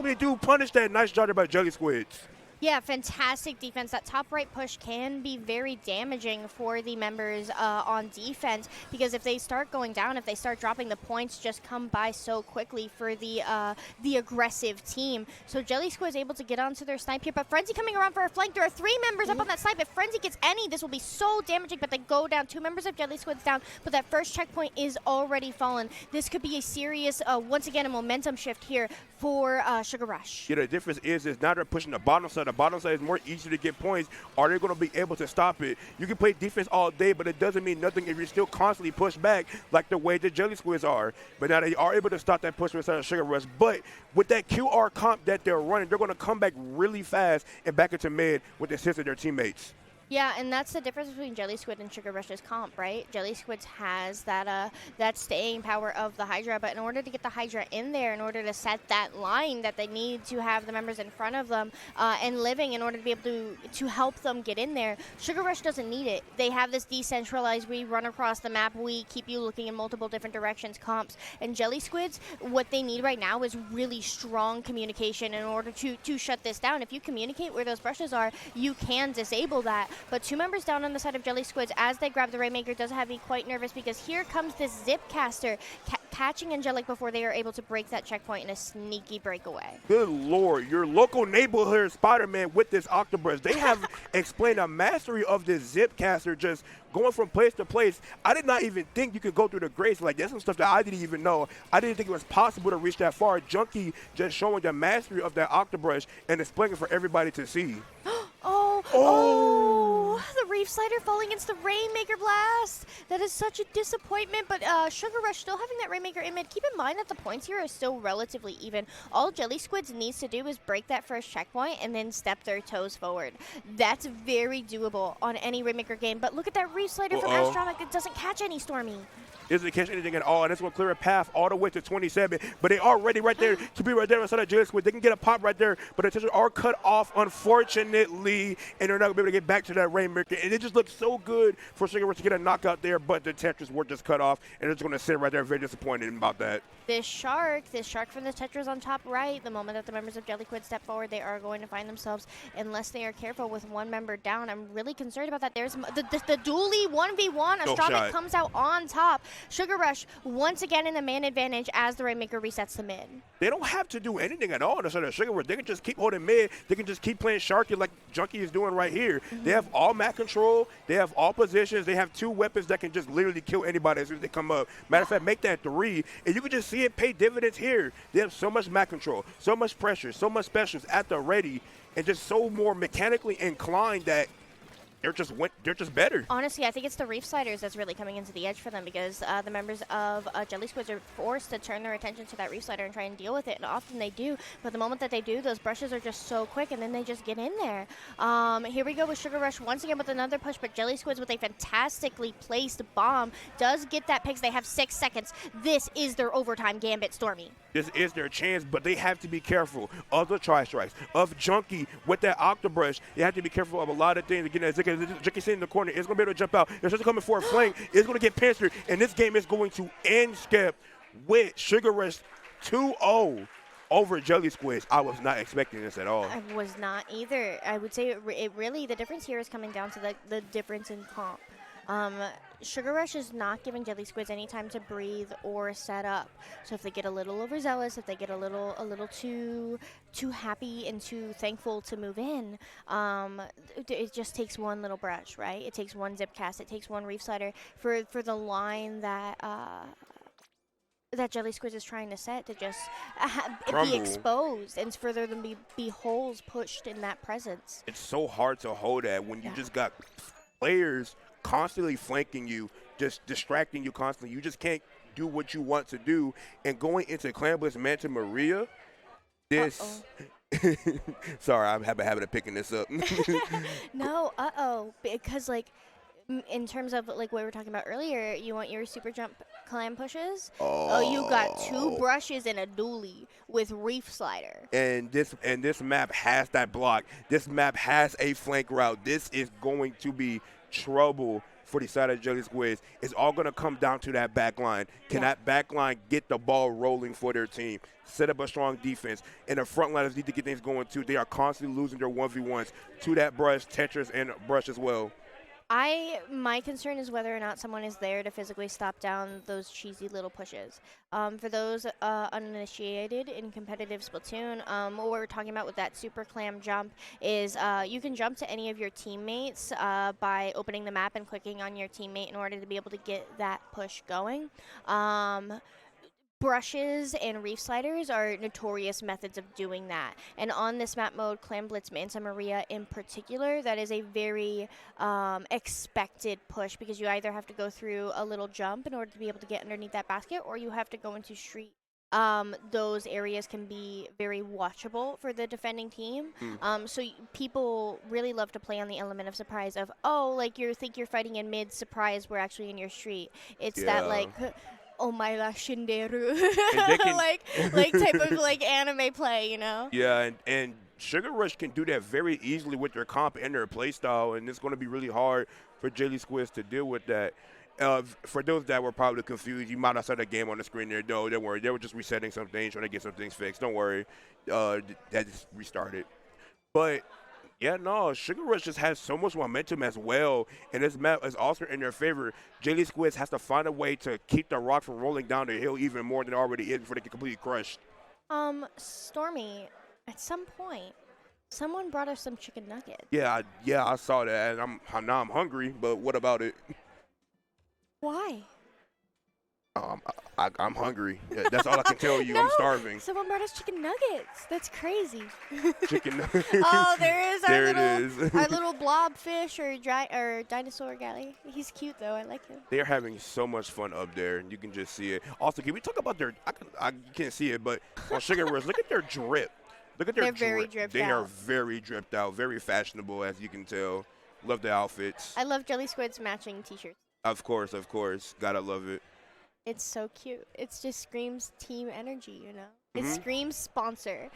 Speaker 1: they do punish that. Nice job by Jelly Squids.
Speaker 2: Yeah, fantastic defense. That top right push can be very damaging for the members on defense, because if they start going down, if they start dropping, the points just come by so quickly for the aggressive team. So Jelly Squid is able to get onto their snipe here, but Frenzy coming around for a flank. There are 3 members up on that snipe. If Frenzy gets any, this will be so damaging, but they go down. 2 members of Jelly Squid's down, but that first checkpoint is already fallen. This could be a serious, once again, a momentum shift here for Sugar Rush.
Speaker 1: Yeah, the difference is now they're pushing the bottom side. The bottom side is more easy to get points. Are they going to be able to stop it? You can play defense all day, but it doesn't mean nothing if you're still constantly pushed back like the way the Jelly Squids are. But now they are able to stop that push inside of Sugar Rush. But with that QR comp that they're running, they're going to come back really fast and back into mid with the assist of their teammates.
Speaker 2: Yeah, and that's the difference between Jelly Squid and Sugar Rush's comp, right? Jelly Squid has that staying power of the Hydra, but in order to get the Hydra in there, in order to set that line that they need to have the members in front of them and living in order to be able to help them get in there, Sugar Rush doesn't need it. They have this decentralized, we run across the map, we keep you looking in multiple different directions comps. And Jelly Squids, what they need right now is really strong communication in order to shut this down. If you communicate where those brushes are, you can disable that. But 2 members down on the side of Jelly Squids as they grab the Rainmaker does have me quite nervous, because here comes this Zip Caster. catching Angelic before they are able to break that checkpoint in a sneaky breakaway.
Speaker 1: Good Lord, your local neighborhood Spider-Man with this octopus. They have explained a mastery of this zip caster, just going from place to place. I did not even think you could go through the grates. Like, that's some stuff that I didn't even know. I didn't think it was possible to reach that far. Junkie just showing the mastery of that octobrush and displaying it for everybody to see.
Speaker 2: Oh, the Reef Slider falling into the Rainmaker Blast. That is such a disappointment, but Sugar Rush still having that Rainmaker in mid. Keep in mind that the points here are still relatively even. All Jelly Squids needs to do is break that first checkpoint and then step their toes forward. That's very doable on any Rainmaker game, but look at that Reef Slider from Astronic. It doesn't catch any Stormy.
Speaker 1: Doesn't catch anything at all, and that's going to clear a path all the way to 27. But they are ready right there to be right there inside of Jelly Squid. They can get a pop right there, but the Tetris are cut off, unfortunately, and they're not going to be able to get back to that Rainmaker. And it just looks so good for Sugar Rush to get a knockout there, but the Tetris were just cut off, and they're just going to sit right there very disappointed about that.
Speaker 2: This shark from the Tetris on top right, the moment that the members of Jelly Squid step forward, they are going to find themselves, unless they are careful, with one member down. I'm really concerned about that. There's the dually 1v1. Astronic comes out on top. Sugar Rush once again in the man advantage as the Rainmaker resets the mid.
Speaker 1: They don't have to do anything at all to sort of Sugar Rush. They can just keep holding mid. They can just keep playing Sharky like Junkie is doing right here. They have all map control. They have all positions. They have 2 weapons that can just literally kill anybody as soon as they come up. Matter of fact, make that 3, and you can just see it pay dividends here. They have so much map control, so much pressure, so much specials at the ready, and just so more mechanically inclined that they're just better.
Speaker 2: Honestly, I think it's the Reef Sliders that's really coming into the edge for them, because the members of Jelly Squids are forced to turn their attention to that Reef Slider and try and deal with it, and often they do. But the moment that they do, those brushes are just so quick, and then they just get in there. Here we go with Sugar Rush once again with another push, but Jelly Squids with a fantastically placed bomb does get that pick. They have 6 seconds. This is their overtime gambit, Stormy.
Speaker 1: This is their chance, but they have to be careful of the tri-strikes, of Junkie with that octobrush. They have to be careful of a lot of things. Again, as Junkie sitting in the corner, is going to be able to jump out. They're just coming for a flank. It's going to get pincered, and this game is going to end Skip with Sugar Rush 2-0 over Jelly Squids. I was not expecting this at all.
Speaker 2: I was not either. I would say it really, the difference here is coming down to the difference in comp. Sugar Rush is not giving Jelly Squids any time to breathe or set up. So if they get a little overzealous, if they get a little too happy and too thankful to move in, it just takes one little brush, right? It takes one zip cast, it takes one Reef Slider for the line that that Jelly Squids is trying to set to just be exposed, and further than be holes pushed in that presence.
Speaker 1: It's so hard to hold that when you just got players constantly flanking you, just distracting you constantly. You just can't do what you want to do. And going into Clambless Manta Maria, this... Sorry, I'm having a habit of picking this up.
Speaker 2: No, because, like, in terms of, like, what we were talking about earlier, you want your super jump clam pushes? Oh, you got 2 brushes and a dually with Reef Slider.
Speaker 1: And this map has that block. This map has a flank route. This is going to be trouble for the side of Jelly Squids. It's all going to come down to that back line. Can that back line get the ball rolling for their team? Set up a strong defense. And the front liners need to get things going too. They are constantly losing their 1v1s to that brush, Tetris, and brush as well.
Speaker 2: My concern is whether or not someone is there to physically stop down those cheesy little pushes. For those uninitiated in competitive Splatoon, what we're talking about with that super clam jump is you can jump to any of your teammates by opening the map and clicking on your teammate in order to be able to get that push going. Brushes and Reef Sliders are notorious methods of doing that. And on this map mode, Clam Blitz Manta Maria in particular, that is a very expected push, because you either have to go through a little jump in order to be able to get underneath that basket, or you have to go into street. Those areas can be very watchable for the defending team. So people really love to play on the element of surprise of, oh, like you think you're fighting in mid, surprise, we're actually in your street. It's that, like... Oh my gosh, Shinderu. like type of like anime play, you know?
Speaker 1: Yeah, and Sugar Rush can do that very easily with their comp and their play style, and it's going to be really hard for Jelly Squids to deal with that. For those that were probably confused, you might not saw the game on the screen there. No, don't worry. They were just resetting some things, trying to get some things fixed. Don't worry. That just restarted. But Yeah, no, Sugar Rush just has so much momentum as well, and this map is also in their favor. Jelly Squids has to find a way to keep the rock from rolling down the hill even more than it already is before they get completely crushed.
Speaker 2: Stormy, at some point, someone brought us some chicken nuggets.
Speaker 1: Yeah, I saw that, and now I'm hungry. But what about it?
Speaker 2: Why?
Speaker 1: I'm hungry. Yeah, that's all I can tell you.
Speaker 2: No,
Speaker 1: I'm starving.
Speaker 2: someone brought us chicken nuggets. That's crazy.
Speaker 1: Chicken.
Speaker 2: Oh, there is our
Speaker 1: There it
Speaker 2: little
Speaker 1: is.
Speaker 2: our little blob fish or dinosaur guy. He's cute though. I like him.
Speaker 1: They're having so much fun up there. You can just see it. Also, can we talk about their? You can't see it, but on Sugar Rush, look at their drip. Look at their
Speaker 2: They're very
Speaker 1: drip.
Speaker 2: dripped
Speaker 1: They are
Speaker 2: out.
Speaker 1: very dripped out, very fashionable, as you can tell. Love the outfits.
Speaker 2: I love Jelly Squid's matching T-shirts.
Speaker 1: Of course. Gotta love it.
Speaker 2: It's so cute. It just screams team energy, you know. It
Speaker 1: Mhm.
Speaker 2: screams sponsor.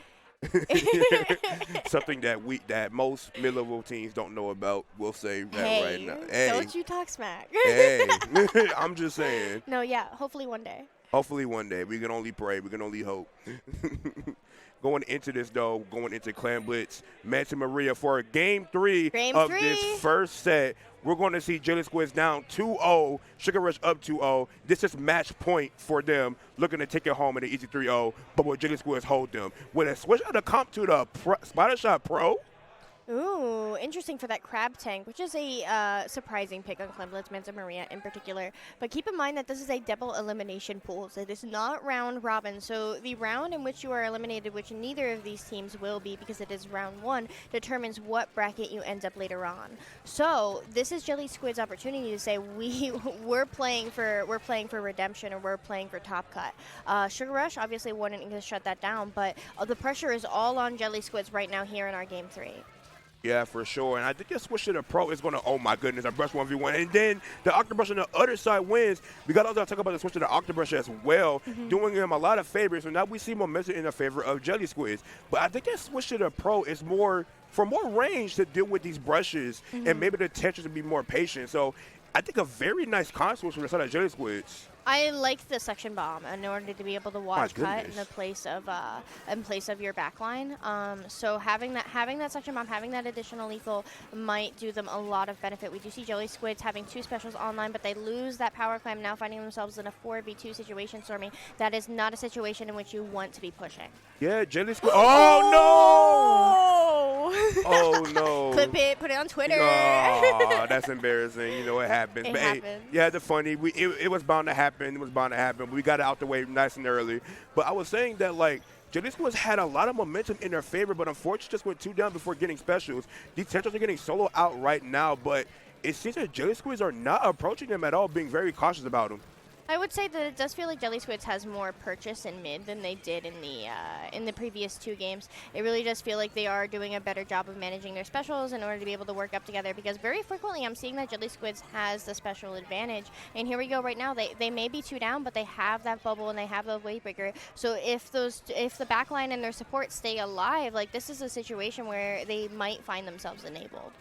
Speaker 1: Something that most mid-level teams don't know about. We'll say that
Speaker 2: Hey,
Speaker 1: right now. Hey,
Speaker 2: don't you talk smack.
Speaker 1: hey. I'm just saying.
Speaker 2: No, yeah. Hopefully one day.
Speaker 1: Hopefully one day. We can only pray. We can only hope. Going into this, though, going into Clan Blitz, Manta Maria for Game 3
Speaker 2: Game
Speaker 1: of
Speaker 2: 3.
Speaker 1: this first set. We're going to see Jelly Squids down 2-0, Sugar Rush up 2-0. This is match point for them, looking to take it home in an easy 3-0, but will Jelly Squids hold them? With a switch of the comp to the Spider Shot Pro,
Speaker 2: Ooh, interesting for that crab tank, which is a surprising pick on Clemblitz, Manta Maria in particular. But keep in mind that this is a double elimination pool, so it is not round robin. So the round in which you are eliminated, which neither of these teams will be because it is round 1, determines what bracket you end up later on. So this is Jelly Squid's opportunity to say we're playing for redemption, or we're playing for top cut. Sugar Rush obviously won and English shut that down, but the pressure is all on Jelly Squids right now here in our game 3.
Speaker 1: yeah, for sure. And I think this switch to the pro is going to, oh my goodness, a brush 1v1. And then the Octobrush on the other side wins. We got to also talk about the switch to the Octobrush as well, doing him a lot of favors. So now we see momentum in the favor of Jelly Squids. But I think that switch to the pro is more for more range to deal with these brushes and maybe the tension to be more patient. So I think a very nice con switch from the side of Jelly Squids.
Speaker 2: I like the suction bomb in order to be able to watch cut in
Speaker 1: goodness.
Speaker 2: the place of your backline. So having that suction bomb, having that additional lethal might do them a lot of benefit. We do see Jelly Squids having 2 specials online, but they lose that power climb, now finding themselves in a 4v2 situation, Stormy. That is not a situation in which you want to be pushing.
Speaker 1: Yeah, Jelly Squid. Oh, no!
Speaker 2: Oh!
Speaker 1: Oh, no.
Speaker 2: Clip it, put it on Twitter.
Speaker 1: Oh, that's embarrassing. You know, it happens.
Speaker 2: It
Speaker 1: But hey,
Speaker 2: happens.
Speaker 1: yeah, the funny. It was bound to happen. It was bound to happen. But we got it out the way nice and early. But I was saying that, like, Jelly Squids had a lot of momentum in their favor, but unfortunately just went 2 down before getting specials. These Tetras are getting solo out right now, but it seems that Jelly Squids are not approaching them at all, being very cautious about them.
Speaker 2: I would say that it does feel like Jelly Squids has more purchase in mid than they did in the previous 2 games. It really does feel like they are doing a better job of managing their specials in order to be able to work up together, because very frequently I'm seeing that Jelly Squids has the special advantage. And here we go right now. They may be 2 down, but they have that bubble and they have the wave breaker. So if the backline and their support stay alive, like, this is a situation where they might find themselves enabled.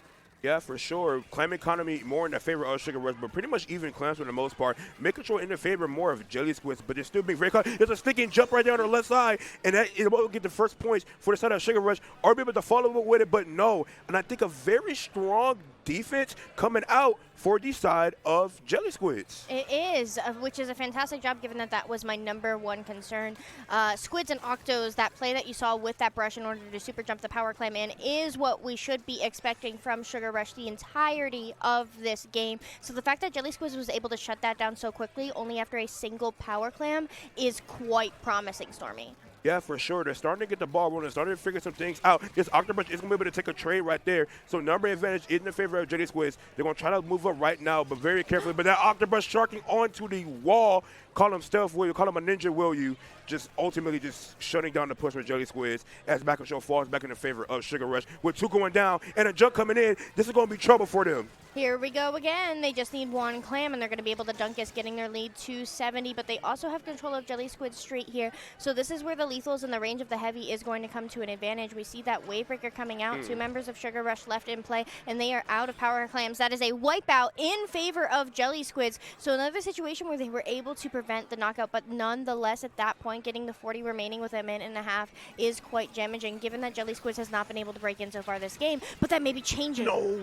Speaker 1: Yeah, for sure. Clam economy more in the favor of Sugar Rush, but pretty much even clams for the most part. Make control in the favor more of Jelly Squids, but they're still being very cautious. There's a sneaking jump right there on the left side, and that it will get the first points for the side of Sugar Rush, or be able to follow up with it, but no. And I think a very strong defense coming out for the side of Jelly Squids.
Speaker 2: It is, which is a fantastic job, given that that was my #1 concern. Squids and Octos, that play that you saw with that brush in order to super jump the power climb in, is what we should be expecting from Sugar Rush the entirety of this game. So the fact that Jelly Squids was able to shut that down so quickly, only after a single power clam, is quite promising, Stormy.
Speaker 1: Yeah, for sure. They're starting to get the ball rolling. They're starting to figure some things out. This Octobrush is going to be able to take a trade right there. So number advantage is in the favor of Jelly Squids. They're going to try to move up right now, but very carefully. But that Octobrush sharking onto the wall. Call him stealth, will you? Call him a ninja, will you? Just ultimately just shutting down the push for Jelly Squids as back control falls back in the favor of Sugar Rush. With 2 going down and a jump coming in, this is going to be trouble for them.
Speaker 2: Here we go again. They just need one clam, and they're going to be able to dunk us, getting their lead to 70. But they also have control of Jelly Squid straight here. So this is where the lethals and the range of the heavy is going to come to an advantage. We see that wave breaker coming out. 2 members of Sugar Rush left in play, and they are out of power clams. That is a wipeout in favor of Jelly Squids. So another situation where they were able to prevent the knockout, but nonetheless, at that point, getting the 40 remaining with a minute and a half is quite damaging, given that Jelly Squids has not been able to break in so far this game. But that may be changing.
Speaker 1: No.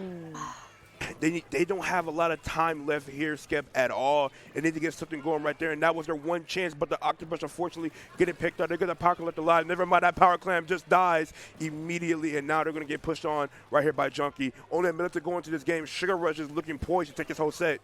Speaker 1: They don't have a lot of time left here, Skep, at all. They need to get something going right there, and that was their one chance. But the Octopus, unfortunately, get it picked up. They get the power clam left alive. Never mind, that power clam just dies immediately, and now they're going to get pushed on right here by Junkie. Only a minute to go into this game. Sugar Rush is looking poised to take this whole set.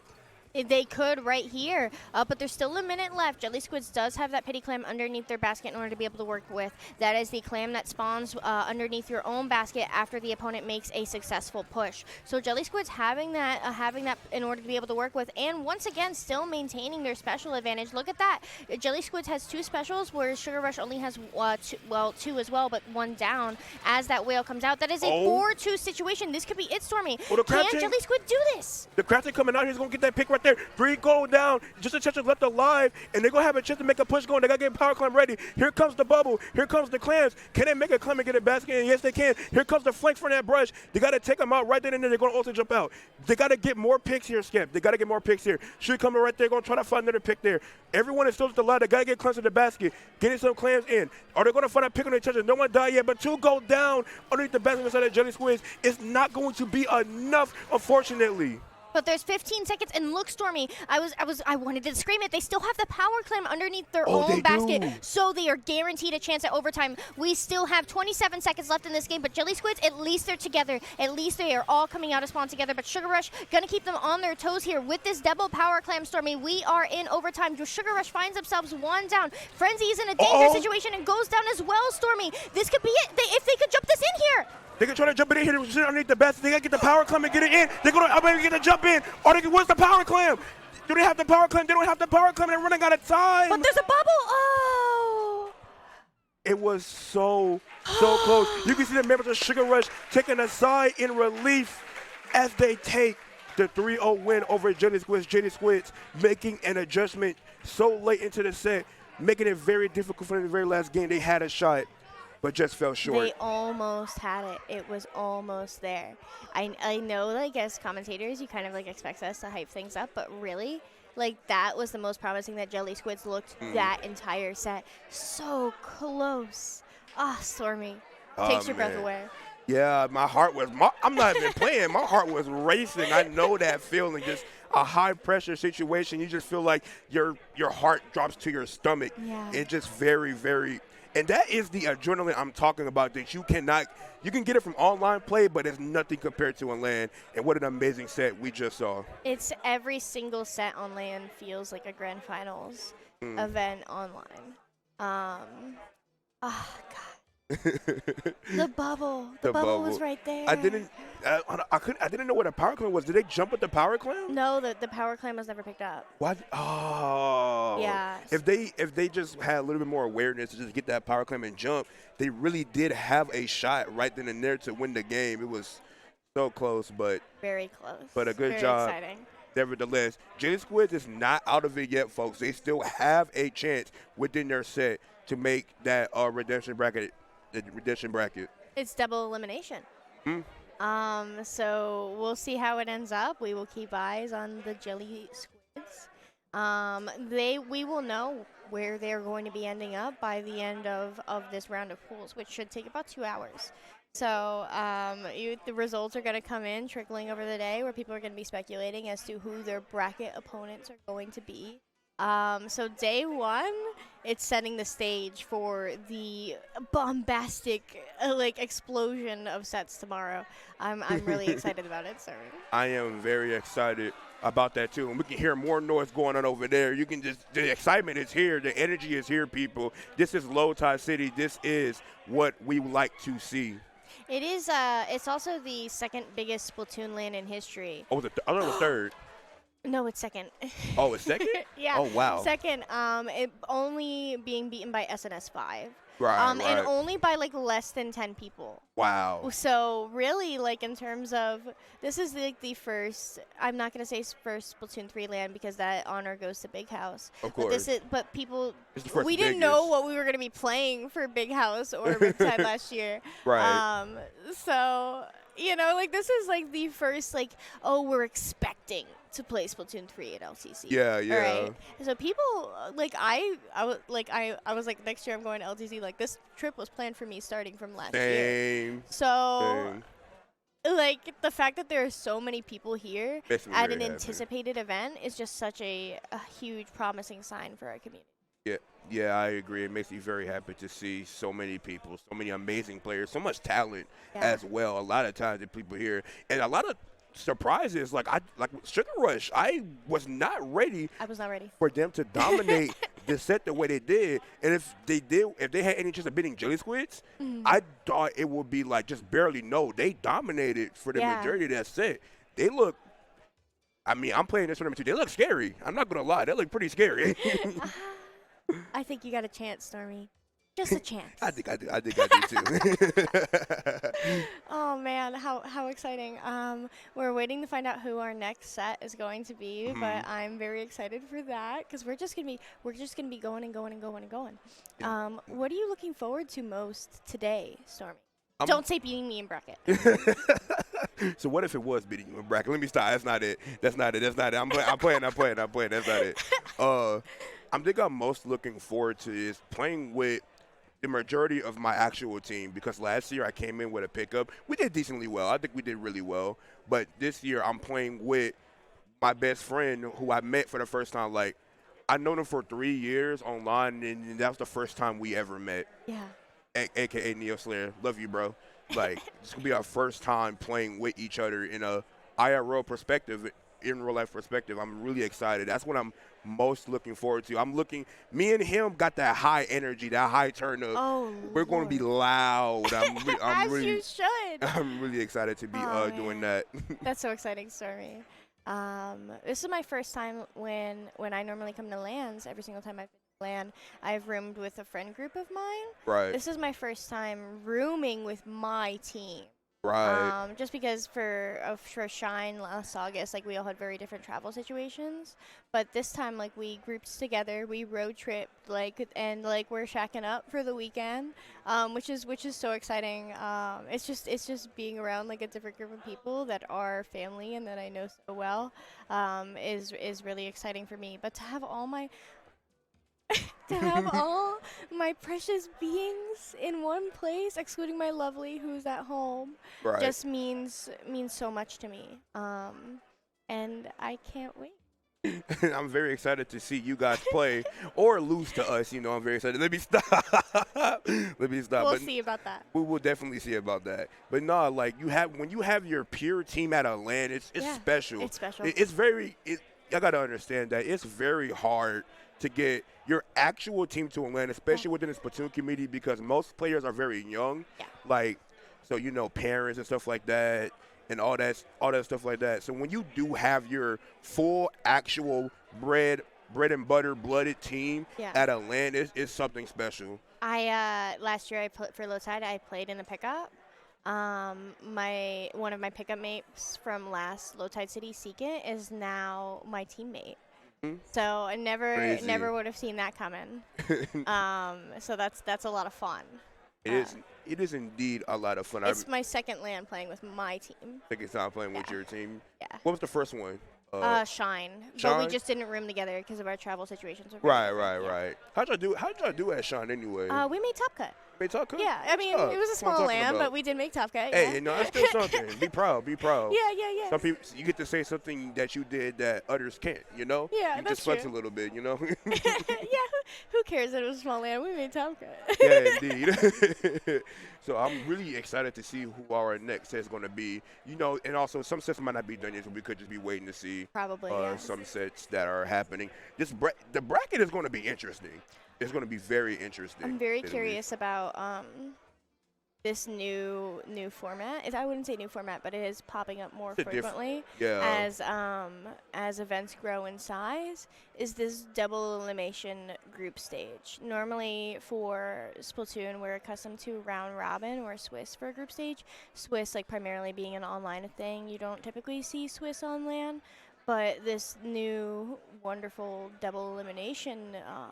Speaker 2: They could right here, but there's still a minute left. Jelly Squids does have that pity clam underneath their basket in order to be able to work with. That is the clam that spawns underneath your own basket after the opponent makes a successful push. So Jelly Squids having that in order to be able to work with, and once again still maintaining their special advantage. Look at that. Jelly Squids has 2 specials, whereas Sugar Rush only has 2 as well, but 1 down as that whale comes out. That is a 4-2 situation. This could be it, Stormy. Can Jelly Squid do this?
Speaker 1: The Crafty coming out here is going to get that pick right there. 3 gold down, just a chance left alive, and they're going to have a chance to make a push going. They got to get power clam ready. Here comes the bubble. Here comes the clams. Can they make a clam and get a basket in? Yes, they can. Here comes the flanks from that brush. They got to take them out right there and then they're going to also jump out. They got to get more picks here, Skip. They got to get more picks here. Should coming right there, going to try to find another pick there. Everyone is still at the line. They got to get clams in the basket, getting some clams in. Are they going to find a pick on their chest? No one died yet, but 2 go down underneath the basket inside of Jelly Squids. It's not going to be enough, unfortunately.
Speaker 2: But there's 15 seconds, and look, Stormy, I wanted to scream it. They still have the power clam underneath their own basket, so they are guaranteed a chance at overtime. We still have 27 seconds left in this game, but Jelly Squids, at least they're together. At least they are all coming out of spawn together, but Sugar Rush gonna keep them on their toes here with this double power clam, Stormy. We are in overtime. Sugar Rush finds themselves 1 down. Frenzy is in a dangerous situation and goes down as well, Stormy. This could be it. If they could jump this in here.
Speaker 1: They can try to jump in here underneath the basket. They got to get the power clam and get it in. They're going to get the jump in. Where's the power clam? Do they have the power clam? They don't have the power clam. They're running out of time.
Speaker 2: But there's a bubble. Oh.
Speaker 1: It was so close. You can see the members of Sugar Rush taking a sigh in relief as they take the 3-0 win over Jelly Squids. Jelly Squids making an adjustment so late into the set, making it very difficult for them in the very last game. They had a shot, but just fell short.
Speaker 2: They almost had it. It was almost there. I know, like, as commentators, you kind of, like, expect us to hype things up, but really, like, that was the most promising that Jelly Squids looked that entire set. So close. Stormy. Takes your breath away.
Speaker 1: Yeah, my heart was, I'm not even playing. My heart was racing. I know that feeling. Just a high-pressure situation. You just feel like your heart drops to your stomach.
Speaker 2: Yeah.
Speaker 1: It's just very, very... And that is the adrenaline I'm talking about that you can get it from online play, but it's nothing compared to on LAN. And what an amazing set we just saw.
Speaker 2: It's every single set on LAN feels like a grand finals event online. God. The bubble. The bubble was right there.
Speaker 1: I didn't know what a power clam was. Did they jump with the power clam?
Speaker 2: No, the power clam was never picked up.
Speaker 1: What? Oh.
Speaker 2: Yeah.
Speaker 1: If they just had a little bit more awareness to just get that power clam and jump, they really did have a shot right then and there to win the game. It was so close, but
Speaker 2: very close.
Speaker 1: But a good
Speaker 2: very
Speaker 1: job.
Speaker 2: Exciting.
Speaker 1: Nevertheless, Jelly Squids is not out of it yet, folks. They still have a chance within their set to make that redemption bracket. The redemption bracket.
Speaker 2: It's double elimination. So we'll see how it ends up. We will keep eyes on the Jelly Squids. We will know where they're going to be ending up by the end of this round of pools, which should take about 2 hours. So the results are going to come in trickling over the day, where people are going to be speculating as to who their bracket opponents are going to be. So day 1, it's setting the stage for the bombastic explosion of sets tomorrow. I'm really excited about it, sir.
Speaker 1: I am very excited about that too. And we can hear more noise going on over there. You can the excitement is here. The energy is here, people. This is Low Tide City. This is what we like to see.
Speaker 2: It is. It's also the 2nd biggest Splatoon LAN in history.
Speaker 1: Oh, I thought it was 3rd.
Speaker 2: No, it's 2nd.
Speaker 1: Oh, it's 2nd?
Speaker 2: Yeah.
Speaker 1: Oh, wow.
Speaker 2: 2nd. It only being beaten by SNS 5.
Speaker 1: Right,
Speaker 2: and
Speaker 1: right.
Speaker 2: only by like less than 10 people.
Speaker 1: Wow.
Speaker 2: So really, like in terms of this is like the first. I'm not gonna say first Splatoon 3 land because that honor goes to Big House.
Speaker 1: Of
Speaker 2: But this
Speaker 1: course.
Speaker 2: is people.
Speaker 1: It's the first
Speaker 2: We didn't know
Speaker 1: biggest.
Speaker 2: what we were gonna be playing for Big House or Riptide last year.
Speaker 1: Right.
Speaker 2: So like this is like the first like we're expecting to play Splatoon 3 at LCC.
Speaker 1: Yeah,
Speaker 2: All
Speaker 1: yeah.
Speaker 2: right. So people like I was like next year I'm going to LTC. Like this trip was planned for me starting from last year.
Speaker 1: Same.
Speaker 2: So
Speaker 1: Same.
Speaker 2: like the fact that there are so many people here
Speaker 1: Makes me
Speaker 2: at
Speaker 1: very
Speaker 2: an
Speaker 1: happy.
Speaker 2: anticipated event is just such a huge promising sign for our community.
Speaker 1: Yeah, yeah, I agree. It makes me very happy to see so many people, so many amazing players, so much talent
Speaker 2: Yeah.
Speaker 1: as well. A lot of talented people here, and a lot of surprises. Like with Sugar Rush, I was not ready
Speaker 2: I was not ready.
Speaker 1: for them to dominate the set the way they did. And if they had any chance of beating Jelly Squids, I thought it would be like just barely. No, they dominated for the
Speaker 2: Yeah.
Speaker 1: majority of that set. They look. I mean, I'm playing this tournament too. They look scary. I'm not gonna lie. They look pretty scary.
Speaker 2: I think you got a chance, Stormy. Just a chance.
Speaker 1: I think I do. I think I do too.
Speaker 2: Oh man, how exciting! We're waiting to find out who our next set is going to be, but I'm very excited for that because we're just gonna be going and going and going and going. What are you looking forward to most today, Stormy? Don't say beating me in bracket.
Speaker 1: So what if it was beating you in bracket? Let me stop. That's not it. That's not it. That's not it. I'm playing. That's not it. I think I'm most looking forward to is playing with the majority of my actual team because last year I came in with a pickup. We did decently well. I think we did really well. But this year I'm playing with my best friend who I met for the first time. Like, I've known him for 3 years online, and that was the first time we ever met.
Speaker 2: Yeah.
Speaker 1: AKA Neo Slayer. Love you, bro. Like, this will be our first time playing with each other in a IRL perspective, in real life perspective. I'm really excited. That's what I'm most looking forward to. Me and him got that high energy, that high turn up.
Speaker 2: Oh,
Speaker 1: We're going to be loud.
Speaker 2: As you should.
Speaker 1: I'm really excited to be doing that.
Speaker 2: That's so exciting, Stormy. This is my first time when I normally come to LANs. Every single time I've been to LAN, I've roomed with a friend group of mine.
Speaker 1: Right.
Speaker 2: This is my first time rooming with my team.
Speaker 1: Right.
Speaker 2: Just because for Shine last August, like we all had very different travel situations, but this time like we grouped together, we road tripped and we're shacking up for the weekend, which is so exciting. It's just being around like a different group of people that are family and that I know so well, is really exciting for me. But to have all my precious beings in one place, excluding my lovely who's at home,
Speaker 1: Right.
Speaker 2: just means so much to me. And I can't wait.
Speaker 1: I'm very excited to see you guys play or lose to us. I'm very excited. Let me stop.
Speaker 2: We'll see about that.
Speaker 1: We will definitely see about that. But no, like when you have your pure team at a LAN, it's special.
Speaker 2: It's special.
Speaker 1: I gotta understand that it's very hard to get your actual team to a LAN, especially within the Splatoon community, because most players are very young.
Speaker 2: Yeah.
Speaker 1: Like, so parents and stuff like that, and all that stuff like that. So when you do have your full actual bread and butter blooded team at a LAN, it's something special.
Speaker 2: Last year for low tide I played in the pickup. One of my pickup mates from last Low Tide City, Seekit, is now my teammate. So I never would have seen that coming. So that's a lot of fun.
Speaker 1: It is indeed a lot of fun.
Speaker 2: It's my second LAN playing with my team.
Speaker 1: Second time playing with your team.
Speaker 2: Yeah.
Speaker 1: What was the first one?
Speaker 2: Shine. But
Speaker 1: Shine?
Speaker 2: we just didn't room together because of our travel situations.
Speaker 1: Right. How'd y'all do at Shine anyway?
Speaker 2: We made Top Cut.
Speaker 1: Made Top Cut?
Speaker 2: Yeah, I mean, it was a small LAN, but we did make Top Cut.
Speaker 1: Hey, that's still something. Be proud.
Speaker 2: Yeah.
Speaker 1: Some people, you get to say something that you did that others can't,
Speaker 2: Yeah,
Speaker 1: you
Speaker 2: that's
Speaker 1: just flex
Speaker 2: true.
Speaker 1: a little bit,
Speaker 2: Yeah, who cares that it was a small LAN? We made Top Cut.
Speaker 1: Yeah, indeed. So I'm really excited to see who our next set is going to be. And also some sets might not be done yet, so we could just be waiting to see
Speaker 2: Probably,
Speaker 1: some sets that are happening. The bracket is going to be interesting. It's going to be very interesting.
Speaker 2: I'm very curious about this new format. I wouldn't say new format, but it is popping up more
Speaker 1: It's a
Speaker 2: frequently
Speaker 1: yeah.
Speaker 2: as events grow in size. Is this double elimination group stage? Normally for Splatoon, we're accustomed to round robin or Swiss for a group stage. Swiss, like primarily being an online thing, you don't typically see Swiss on LAN. But this new wonderful double elimination,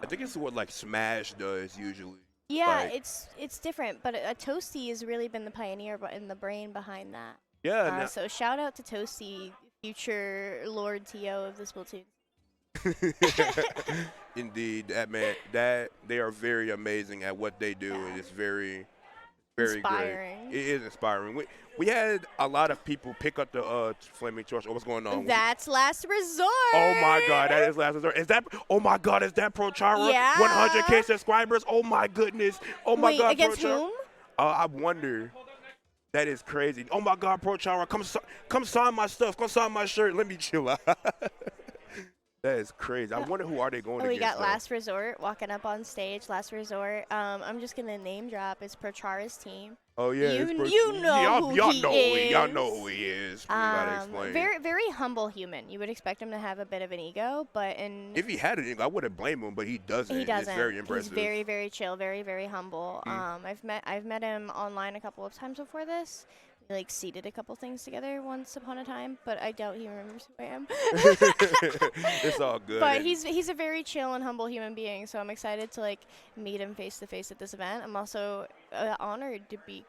Speaker 1: I think it's what like Smash does usually.
Speaker 2: yeah,
Speaker 1: Like
Speaker 2: it's different. But Toasty has really been the pioneer and the brain behind that.
Speaker 1: yeah, now,
Speaker 2: So shout out to Toasty, future Lord To of the Splatoon.
Speaker 1: indeed, that man, that they are very amazing at what they do.
Speaker 2: Yeah.
Speaker 1: It is very, very great.
Speaker 2: Inspiring.
Speaker 1: It is inspiring. We had a lot of people pick up the flaming torch. Oh, what's going on?
Speaker 2: That's last resort.
Speaker 1: Oh my God, that is last resort. Is that? Oh my God, is that Prochara?
Speaker 2: Yeah.
Speaker 1: 100K subscribers. Oh my goodness. Oh my
Speaker 2: Wait,
Speaker 1: God,
Speaker 2: against
Speaker 1: Prochara.
Speaker 2: whom?
Speaker 1: I wonder. That is crazy. Oh my God, Prochara, come sign my stuff. Come sign my shirt. Let me chill out. That is crazy. I wonder who are they going
Speaker 2: Oh, we
Speaker 1: against.
Speaker 2: got Last Resort walking up on stage. Last Resort. I'm just gonna name drop. It's Prochara's team.
Speaker 1: Oh yeah,
Speaker 2: You know who
Speaker 1: y'all
Speaker 2: he
Speaker 1: know
Speaker 2: is.
Speaker 1: Y'all know who he is. We gotta explain.
Speaker 2: Very very humble human. You would expect him to have a bit of an ego, but
Speaker 1: If he had it, I wouldn't blame him, but he doesn't.
Speaker 2: he doesn't.
Speaker 1: It's very impressive.
Speaker 2: He's very very chill, very very humble.
Speaker 1: Mm.
Speaker 2: I've met him online a couple of times before this. We like seeded a couple things together once upon a time, but I doubt he remembers who I am.
Speaker 1: It's all good.
Speaker 2: But he's a very chill and humble human being, so I'm excited to like meet him face to face at this event. I'm also honored to be